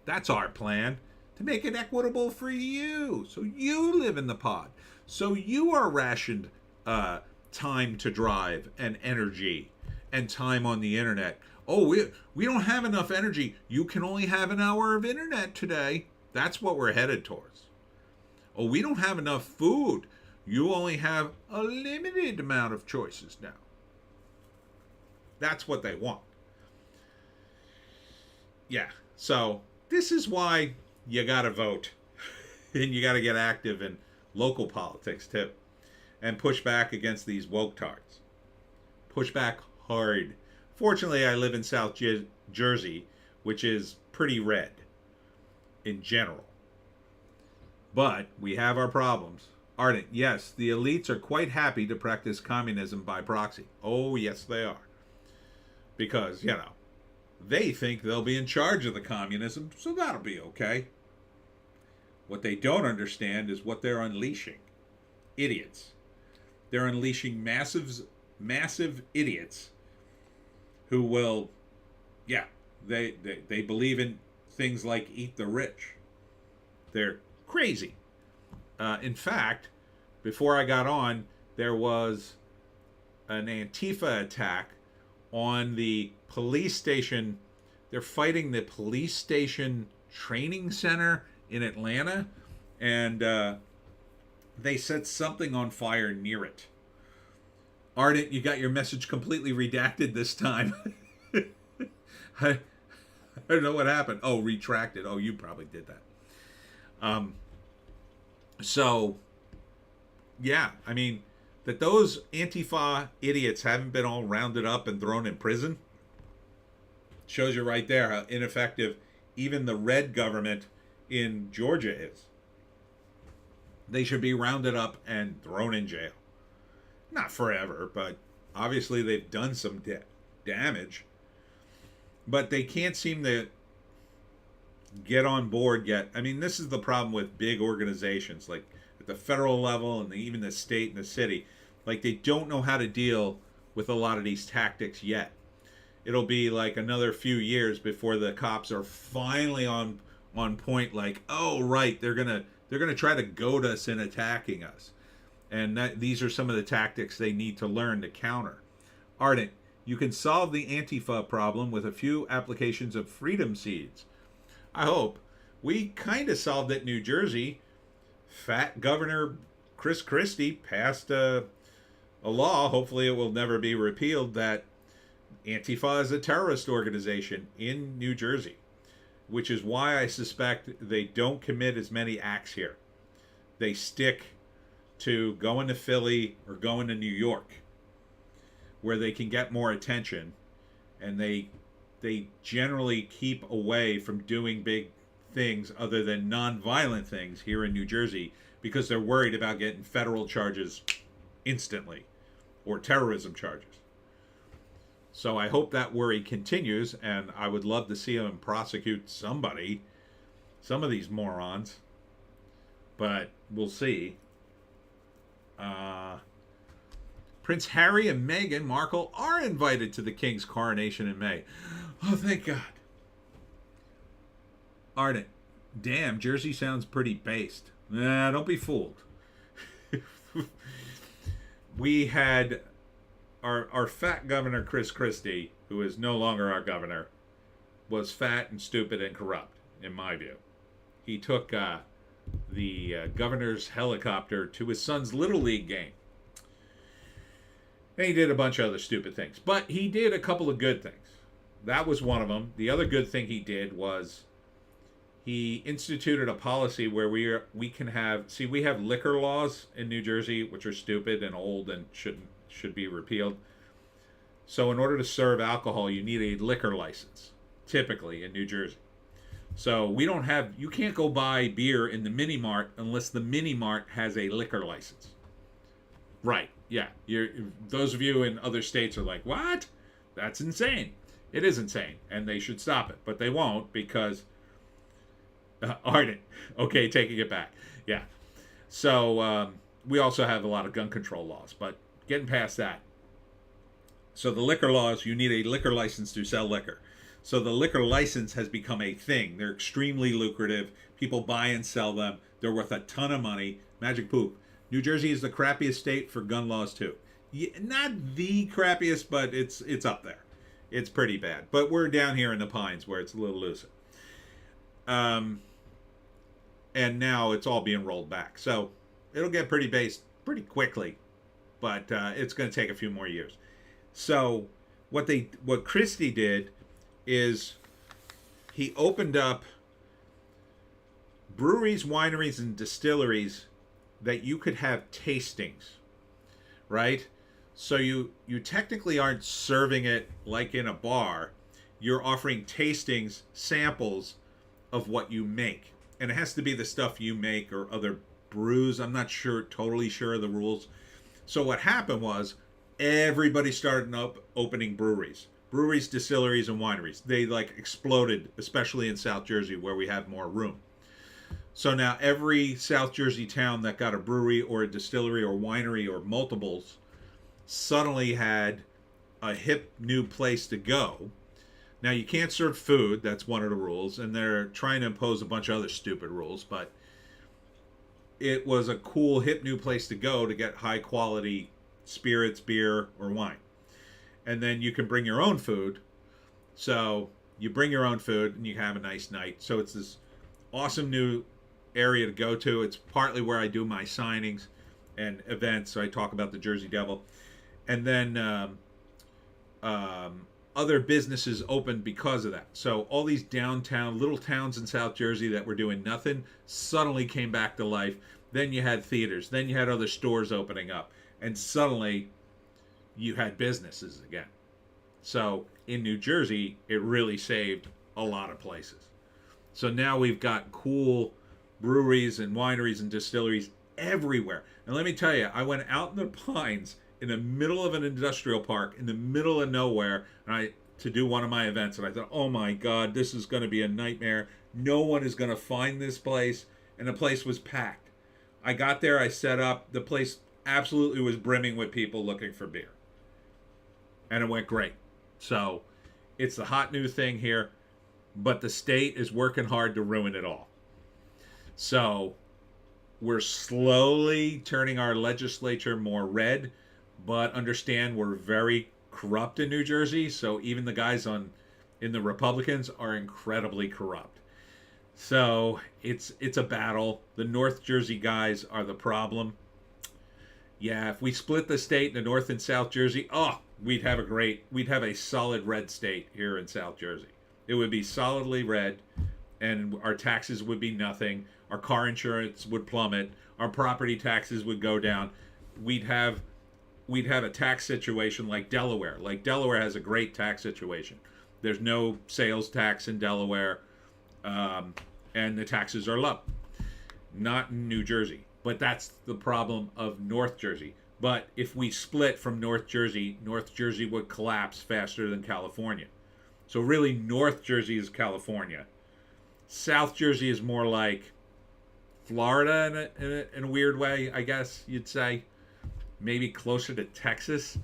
That's our plan, to make it equitable for you. So you live in the pod. So you are rationed time to drive and energy and time on the internet. Oh, we don't have enough energy. You can only have an hour of internet today. That's what we're headed towards. Oh, we don't have enough food. You only have a limited amount of choices now. That's what they want. Yeah. So this is why you got to vote. And you got to get active in local politics too. And push back against these woke tards. Push back hard. Fortunately, I live in South Jersey, which is pretty red in general. But we have our problems. Ardent, yes, the elites are quite happy to practice communism by proxy. Oh, yes, they are. Because, they think they'll be in charge of the communism, so that'll be okay. What they don't understand is what they're unleashing. Idiots. They're unleashing massive idiots who will, they believe in things like eat the rich. They're crazy. In fact, before I got on, there was an Antifa attack on the police station. They're fighting the police station training center in Atlanta, and they set something on fire near it. Ardent, you got your message completely redacted this time. I don't know what happened. Oh, retracted. Oh, you probably did that. So, yeah, I mean, that those Antifa idiots haven't been all rounded up and thrown in prison shows you right there how ineffective even the red government in Georgia is. They should be rounded up and thrown in jail. Not forever, but obviously they've done some damage. But they can't seem to get on board yet. I mean, this is the problem with big organizations, like at the federal level and even the state and the city. Like, they don't know how to deal with a lot of these tactics yet. It'll be like another few years before the cops are finally on point. Like, oh right, they're gonna try to goad us in attacking us, and these are some of the tactics they need to learn to counter. Ardent, you can solve the Antifa problem with a few applications of freedom seeds. I hope. We kind of solved it in New Jersey. Fat Governor Chris Christie passed a law, hopefully it will never be repealed, that Antifa is a terrorist organization in New Jersey, which is why I suspect they don't commit as many acts here. They stick to going to Philly or going to New York, where they can get more attention, and they generally keep away from doing big things other than non-violent things here in New Jersey, because they're worried about getting federal charges instantly or terrorism charges. So I hope that worry continues, and I would love to see them prosecute somebody, some of these morons, but we'll see. Prince Harry and Meghan Markle are invited to the King's coronation in May. Oh, thank God. Ardent, damn, Jersey sounds pretty based. Nah, don't be fooled. We had our fat governor, Chris Christie, who is no longer our governor, was fat and stupid and corrupt, in my view. He took the governor's helicopter to his son's Little League game. And he did a bunch of other stupid things. But he did a couple of good things. That was one of them. The other good thing he did was he instituted a policy where we can have... See, we have liquor laws in New Jersey, which are stupid and old and should be repealed. So in order to serve alcohol, you need a liquor license, typically in New Jersey. So you can't go buy beer in the mini mart unless the mini mart has a liquor license. Right, yeah. Those of you in other states are like, what? That's insane. It is insane, and they should stop it. But they won't, because... Ardent. Okay, taking it back. Yeah. So we also have a lot of gun control laws, but getting past that. So the liquor laws, you need a liquor license to sell liquor. So the liquor license has become a thing. They're extremely lucrative. People buy and sell them. They're worth a ton of money. Magic poop. New Jersey is the crappiest state for gun laws too. Not the crappiest, but it's up there. It's pretty bad. But we're down here in the Pines where it's a little looser. And now it's all being rolled back. So it'll get pretty pretty quickly, but it's going to take a few more years. So what Christie did is he opened up breweries, wineries, and distilleries that you could have tastings, right? So you technically aren't serving it like in a bar. You're offering tastings, samples of what you make. And it has to be the stuff you make or other brews. I'm not totally sure of the rules. So what happened was everybody started opening breweries. Breweries, distilleries, and wineries. They like exploded, especially in South Jersey where we have more room. So now every South Jersey town that got a brewery or a distillery or winery or multiples suddenly had a hip new place to go. Now you can't serve food, that's one of the rules, and they're trying to impose a bunch of other stupid rules, but it was a cool hip new place to go to get high quality spirits, beer, or wine. And then you can bring your own food. So you bring your own food and you have a nice night. So it's this awesome new area to go to. It's partly where I do my signings and events. So I talk about the Jersey Devil. And then other businesses opened because of that. So all these downtown little towns in South Jersey that were doing nothing suddenly came back to life. Then you had theaters. Then you had other stores opening up. And suddenly you had businesses again. So in New Jersey, it really saved a lot of places. So now we've got cool breweries and wineries and distilleries everywhere. And let me tell you, I went out in the Pines in the middle of an industrial park, in the middle of nowhere, to do one of my events. And I thought, oh my God, this is going to be a nightmare. No one is going to find this place. And the place was packed. I got there, I set up. The place absolutely was brimming with people looking for beer. And it went great. So it's the hot new thing here. But the state is working hard to ruin it all. So we're slowly turning our legislature more red, but understand we're very corrupt in New Jersey. So even the guys in the Republicans are incredibly corrupt. So it's a battle. The North Jersey guys are the problem. Yeah, if we split the state into North and South Jersey, we'd have a solid red state here in South Jersey. It would be solidly red, and our taxes would be nothing. Our car insurance would plummet. Our property taxes would go down. We'd have a tax situation like Delaware. Like Delaware has a great tax situation. There's no sales tax in Delaware, and the taxes are low. Not in New Jersey. But that's the problem of North Jersey. But if we split from North Jersey would collapse faster than California. So really, North Jersey is California. South Jersey is more like Florida in a weird way, I guess you'd say. Maybe closer to Texas.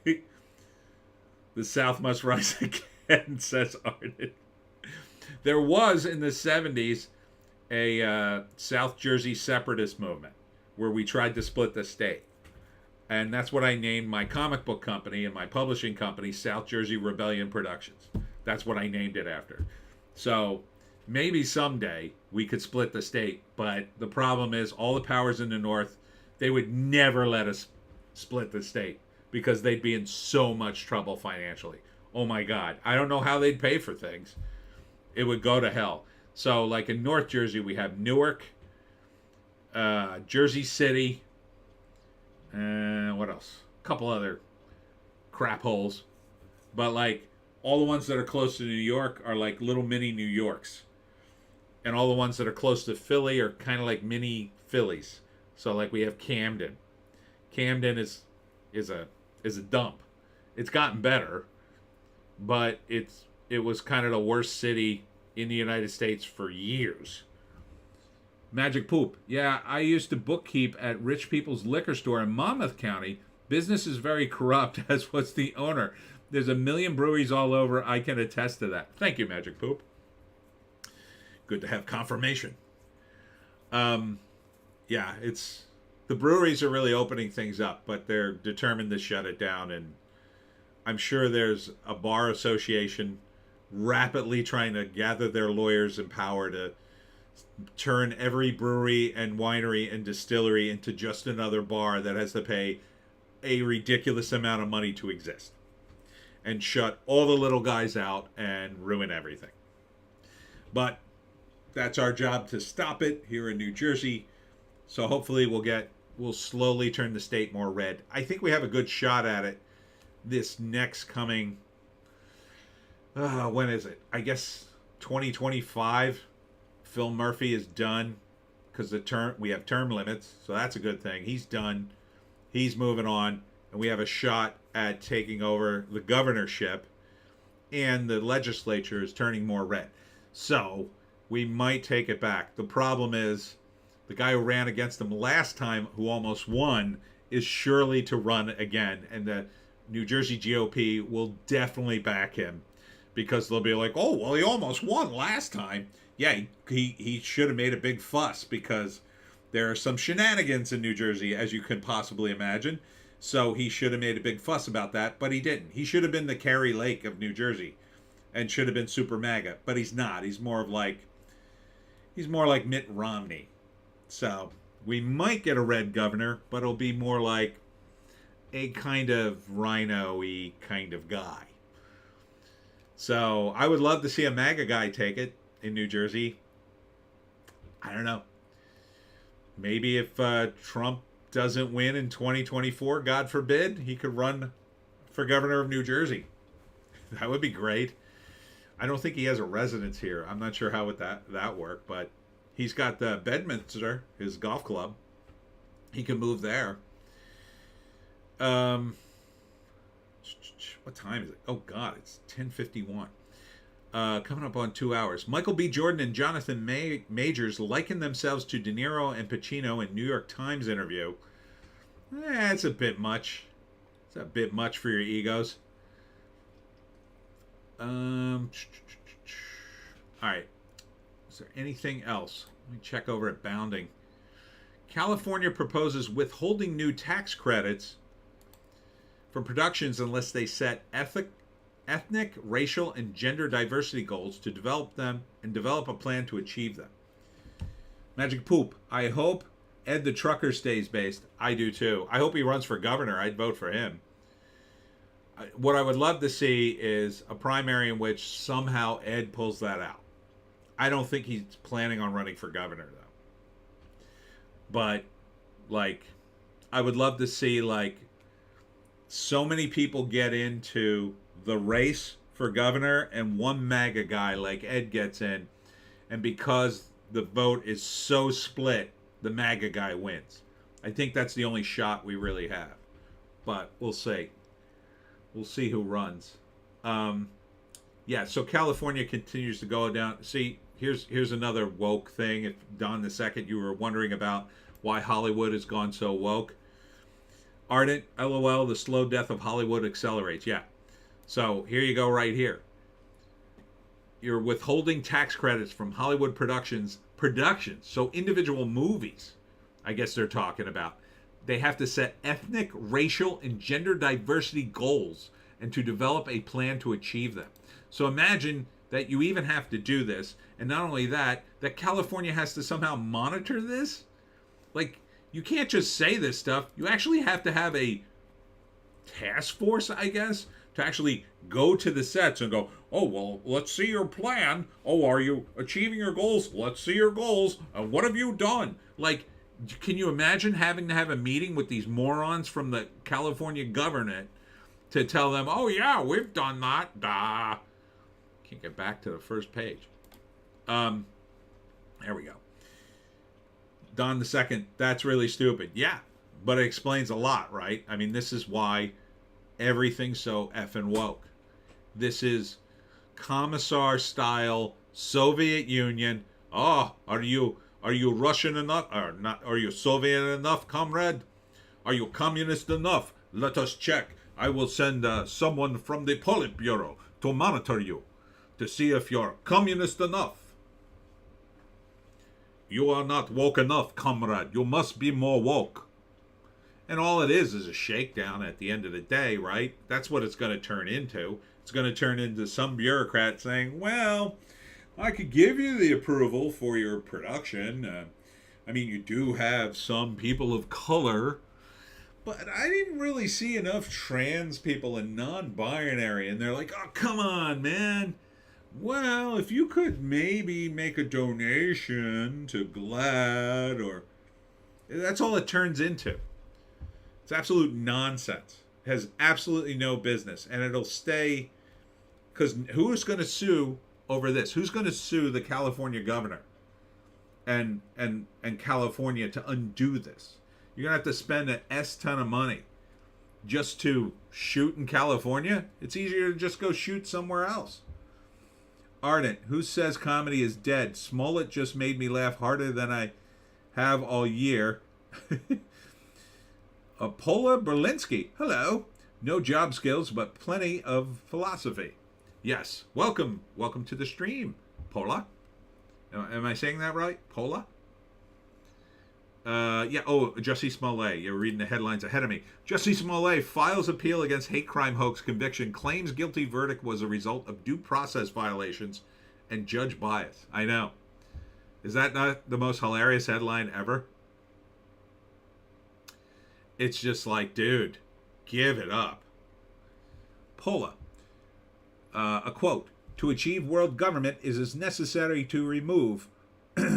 The South must rise again, says Arden. There was, in the 70s, a South Jersey separatist movement where we tried to split the state. And that's what I named my comic book company and my publishing company, South Jersey Rebellion Productions. That's what I named it after. So maybe someday we could split the state, but the problem is all the powers in the North, they would never let us split the state because they'd be in so much trouble financially. Oh my God. I don't know how they'd pay for things. It would go to hell. So like in North Jersey, we have Newark, Jersey City, what else? A couple other crap holes. But like all the ones that are close to New York are like little mini New Yorks. And all the ones that are close to Philly are kind of like mini Phillies. So like we have Camden. Camden is a dump. It's gotten better, but it was kind of the worst city in the United States for years. Magic Poop. Yeah, I used to bookkeep at Rich People's Liquor Store in Monmouth County. Business is very corrupt, as was the owner. There's a million breweries all over. I can attest to that. Thank you, Magic Poop. Good to have confirmation. Yeah, the breweries are really opening things up, but they're determined to shut it down. And I'm sure there's a bar association rapidly trying to gather their lawyers and power to turn every brewery and winery and distillery into just another bar that has to pay a ridiculous amount of money to exist, and shut all the little guys out and ruin everything. But that's our job to stop it here in New Jersey. So hopefully we'll slowly turn the state more red. I think we have a good shot at it this next coming, when is it? I guess 2025. Phil Murphy is done because we have term limits, so that's a good thing. He's done. He's moving on, and we have a shot at taking over the governorship, and the legislature is turning more red. So we might take it back. The problem is the guy who ran against him last time, who almost won, is surely to run again, and the New Jersey GOP will definitely back him, because they'll be like, oh, well, he almost won last time. Yeah, he should have made a big fuss, because there are some shenanigans in New Jersey, as you can possibly imagine. So he should have made a big fuss about that, but he didn't. He should have been the Carrie Lake of New Jersey and should have been super MAGA, but he's not. He's more like Mitt Romney. So we might get a red governor, but it'll be more like a kind of rhino-y kind of guy. So I would love to see a MAGA guy take it in New Jersey. I don't know. Maybe if Trump doesn't win in 2024, God forbid, he could run for governor of New Jersey. That would be great. I don't think he has a residence here. I'm not sure how would that work, but he's got the Bedminster, his golf club. He can move there. What time is it? Oh God, it's 10:51. Coming up on 2 hours. Michael B. Jordan and Jonathan Majors liken themselves to De Niro and Pacino in New York Times interview. It's a bit much. It's a bit much for your egos. All right. Is there anything else? Let me check over at Bounding. California proposes withholding new tax credits from productions unless they set ethnic, racial, and gender diversity goals to develop them and develop a plan to achieve them. Magic Poop. I hope Ed the Trucker stays based. I do too. I hope he runs for governor. I'd vote for him. What I would love to see is a primary in which somehow Ed pulls that out. I don't think he's planning on running for governor, though. But, I would love to see, so many people get into the race for governor and one MAGA guy like Ed gets in. And because the vote is so split, the MAGA guy wins. I think that's the only shot we really have. But we'll see. We'll see who runs. So California continues to go down. See, here's another woke thing. If Don the Second, you were wondering about why Hollywood has gone so woke. Ardent, LOL, the slow death of Hollywood accelerates. Yeah. So here you go right here. You're withholding tax credits from Hollywood productions. So individual movies, I guess they're talking about. They have to set ethnic, racial, and gender diversity goals and to develop a plan to achieve them. So imagine that you even have to do this. And not only that California has to somehow monitor this. You can't just say this stuff. You actually have to have a task force, I guess, to actually go to the sets and go, oh, well, let's see your plan. Oh, are you achieving your goals? Let's see your goals. What have you done? Can you imagine having to have a meeting with these morons from the California government to tell them, oh, yeah, we've done that. Can't get back to the first page. There we go. Don the Second, that's really stupid. Yeah, but it explains a lot, right? I mean, this is why everything's so effing woke. This is commissar-style Soviet Union. Oh, are you Russian enough? Or not? Are you Soviet enough, comrade? Are you communist enough? Let us check. I will send someone from the Politburo to monitor you to see if you're communist enough. You are not woke enough, comrade. You must be more woke. And all it is a shakedown at the end of the day, right? That's what it's going to turn into. It's going to turn into some bureaucrat saying, well, I could give you the approval for your production. I mean, you do have some people of color, but I didn't really see enough trans people and non-binary. And they're like, oh, come on, man. Well, if you could maybe make a donation to GLAAD or... That's all it turns into. It's absolute nonsense. It has absolutely no business. And it'll stay... Because who's going to sue over this? Who's going to sue the California governor and California to undo this? You're going to have to spend an S ton of money just to shoot in California? It's easier to just go shoot somewhere else. Ardent, who says comedy is dead? Smollett just made me laugh harder than I have all year. Paula Berlinski, hello. No job skills, but plenty of philosophy. Yes, welcome to the stream, Paula. Am I saying that right, Paula? Yeah. Oh, Jussie Smollett. You're reading the headlines ahead of me. Jussie Smollett files appeal against hate crime hoax conviction. Claims guilty verdict was a result of due process violations and judge bias. I know. Is that not the most hilarious headline ever? It's just like, dude, give it up. Paula. A quote. To achieve world government, it is necessary to remove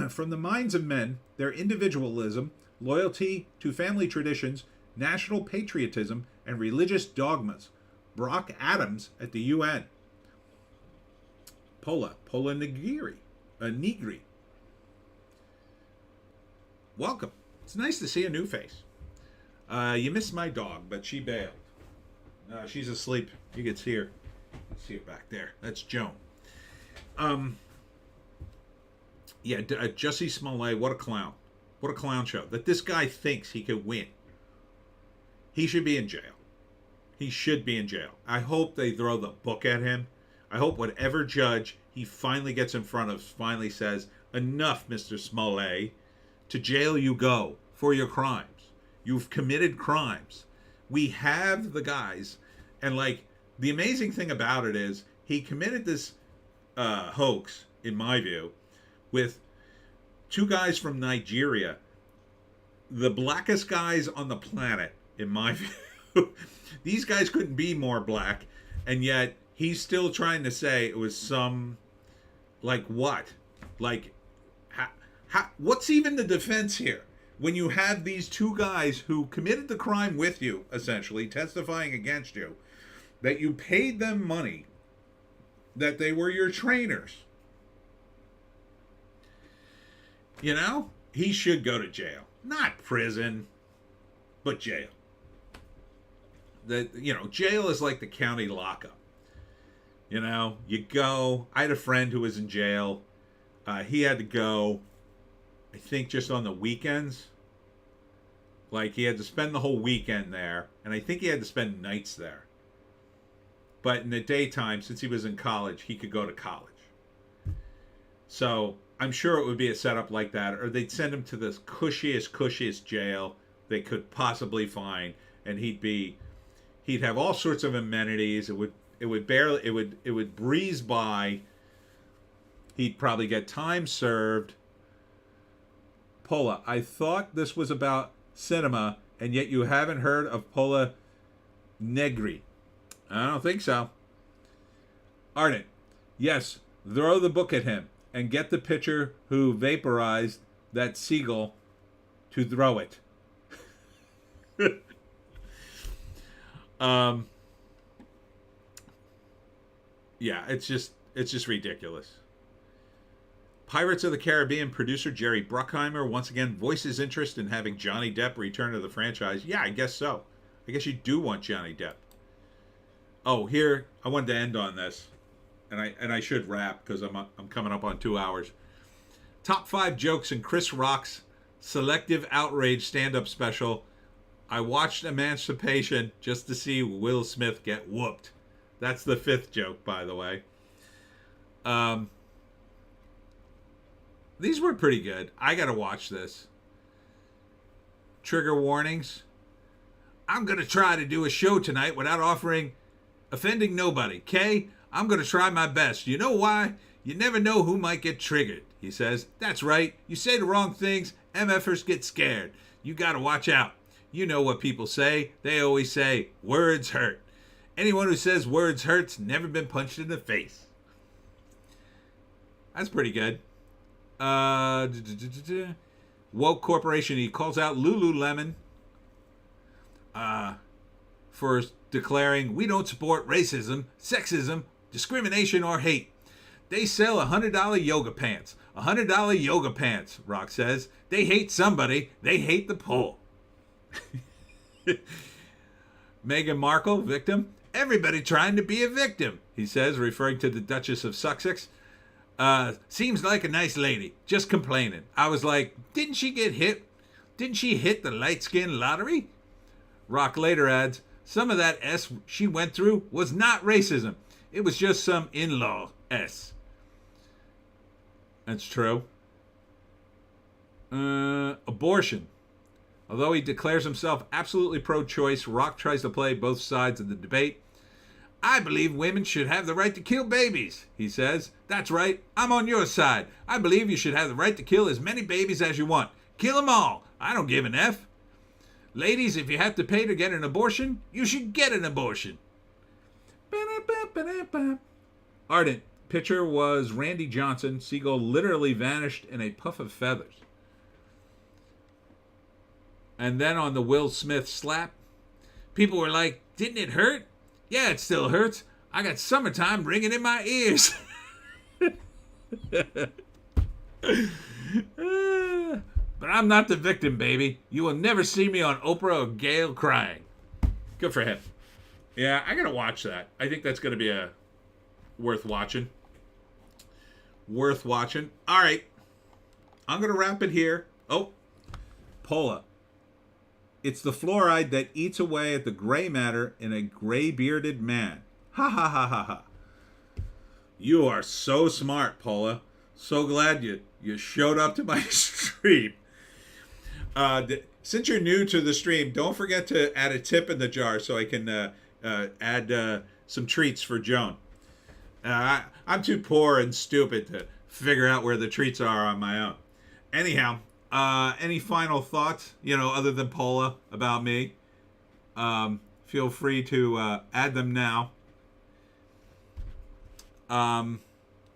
from the minds of men their individualism, loyalty to family traditions, national patriotism, and religious dogmas. Brock Adams at the UN. Pola Negri. Welcome. It's nice to see a new face. You missed my dog, but she bailed. She's asleep. You can see her. See her back there. That's Joan. Yeah, Jussie Smollett, what a clown. What a clown show. That this guy thinks he could win. He should be in jail. He should be in jail. I hope they throw the book at him. I hope whatever judge he finally gets in front of finally says, enough, Mr. Smollett. To jail you go for your crimes. You've committed crimes. We have the guys. And, like, the amazing thing about it is he committed this hoax, in my view, with two guys from Nigeria, the blackest guys on the planet, in my view. These guys couldn't be more black, and yet he's still trying to say it was some, like, what? Like, what's even the defense here? When you have these two guys who committed the crime with you, essentially, testifying against you, that you paid them money, that they were your trainers. You know, he should go to jail. Not prison, but jail. Jail is like the county lockup. You know, you go. I had a friend who was in jail. He had to go, I think, just on the weekends. Like, he had to spend the whole weekend there. And I think he had to spend nights there. But in the daytime, since he was in college, he could go to college. So I'm sure it would be a setup like that, or they'd send him to the cushiest jail they could possibly find, and he'd have all sorts of amenities. It would breeze by. He'd probably get time served. Pola, I thought this was about cinema, and yet you haven't heard of Pola Negri. I don't think so. Ardent, yes, throw the book at him and get the pitcher who vaporized that seagull to throw it. Yeah, it's just ridiculous. Pirates of the Caribbean producer Jerry Bruckheimer once again voices interest in having Johnny Depp return to the franchise. Yeah, I guess so. I guess you do want Johnny Depp. Oh, here, I wanted to end on this. And I should wrap because I'm coming up on 2 hours. Top 5 jokes in Chris Rock's Selective Outrage stand-up special. I watched Emancipation just to see Will Smith get whooped. That's the 5th joke, by the way. These were pretty good. I gotta watch this. Trigger warnings. I'm gonna try to do a show tonight without offending nobody, okay? I'm going to try my best. You know why? You never know who might get triggered, he says. That's right. You say the wrong things, MFers get scared. You gotta watch out. You know what people say. They always say, words hurt. Anyone who says words hurt's never been punched in the face. That's pretty good. Woke Corporation, he calls out Lululemon for declaring, we don't support racism, sexism, discrimination, or hate. They sell $100 yoga pants. $100 yoga pants, Rock says. They hate somebody. They hate the poor. Meghan Markle, victim. Everybody trying to be a victim, he says, referring to the Duchess of Sussex. Seems like a nice lady, just complaining. I was like, didn't she get hit? Didn't she hit the light-skin lottery? Rock later adds, some of that S she went through was not racism. It was just some in-law S. That's true. Abortion. Although he declares himself absolutely pro-choice, Rock tries to play both sides of the debate. I believe women should have the right to kill babies, he says. That's right, I'm on your side. I believe you should have the right to kill as many babies as you want. Kill them all. I don't give an F. Ladies, if you have to pay to get an abortion, you should get an abortion. Ardent. Pitcher was Randy Johnson. Seagull literally vanished in a puff of feathers. And then on the Will Smith slap, people were like, didn't it hurt? Yeah, it still hurts. I got summertime ringing in my ears. But I'm not the victim, baby. You will never see me on Oprah or Gayle crying. Good for him. Yeah, I gotta watch that. I think that's gonna be worth watching. Worth watching. All right, I'm gonna wrap it here. Oh, Paula. It's the fluoride that eats away at the gray matter in a gray-bearded man. Ha ha ha ha ha. You are so smart, Paula. So glad you showed up to my stream. Since you're new to the stream, don't forget to add a tip in the jar so I can add some treats for Joan. I'm too poor and stupid to figure out where the treats are on my own. Anyhow, any final thoughts, other than Paula, about me? Feel free to add them now.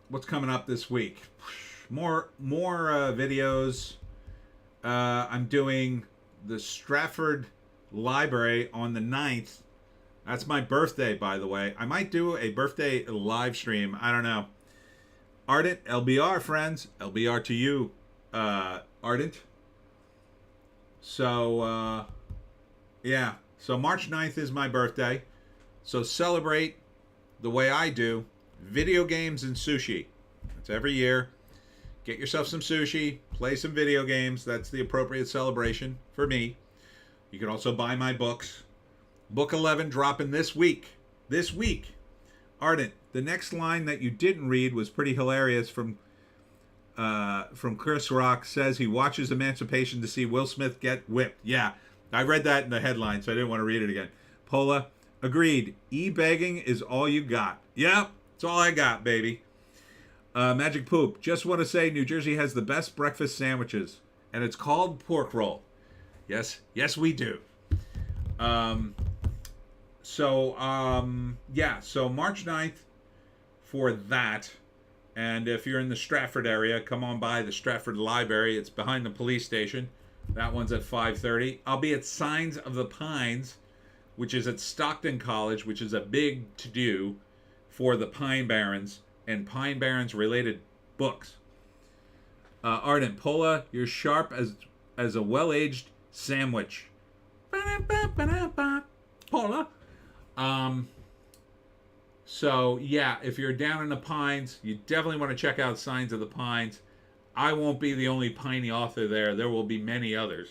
What's coming up this week? More videos. I'm doing the Stratford Library on the 9th. That's my birthday, by the way. I might do a birthday live stream. I don't know. Ardent, LBR, friends. LBR to you, Ardent. So, yeah. So March 9th is my birthday. So celebrate the way I do. Video games and sushi. That's every year. Get yourself some sushi. Play some video games. That's the appropriate celebration for me. You can also buy my books. Book 11 dropping this week. This week. Ardent, the next line that you didn't read was pretty hilarious from Chris Rock. Says he watches Emancipation to see Will Smith get whipped. Yeah, I read that in the headline, so I didn't want to read it again. Paula, agreed. E-begging is all you got. Yep, it's all I got, baby. Magic Poop, just want to say New Jersey has the best breakfast sandwiches, and it's called pork roll. Yes, we do. So March 9th for that. And if you're in the Stratford area, come on by the Stratford Library. It's behind the police station. That one's at 5:30. I'll be at Signs of the Pines, which is at Stockton College, which is a big to-do for the Pine Barrens and Pine Barrens related books. Ardent, Paula, you're sharp as a well-aged sandwich. Paula. So, yeah, if you're down in the Pines, you definitely want to check out Signs of the Pines. I won't be the only Piney author there. There will be many others.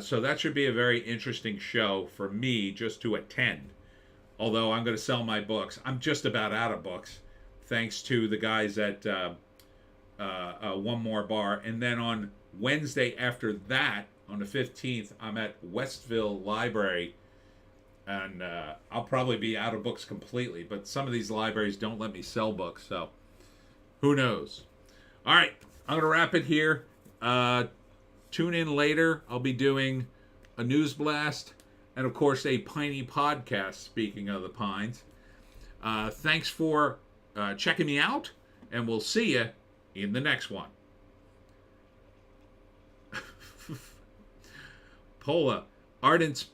So that should be a very interesting show for me just to attend. Although I'm going to sell my books. I'm just about out of books, thanks to the guys at One More Bar. And then on Wednesday after that, on the 15th, I'm at Westville Library. And I'll probably be out of books completely. But some of these libraries don't let me sell books. So Who knows? All right, I'm going to wrap it here. Tune in later. I'll be doing a news blast and, of course, a Piney podcast, speaking of the Pines. Thanks for checking me out, and we'll see you in the next one. Pola, Ardent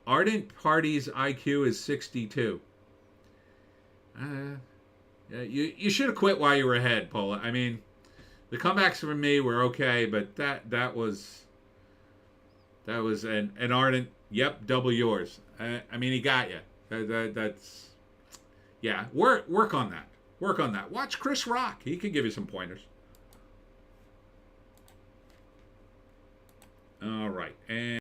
Party's IQ is 62. You should have quit while you were ahead, Pola. I mean, the comebacks for me were okay, but that was an Ardent. Yep, double yours. I mean, he got you. That's yeah. Work on that. Work on that. Watch Chris Rock. He can give you some pointers. All right, and.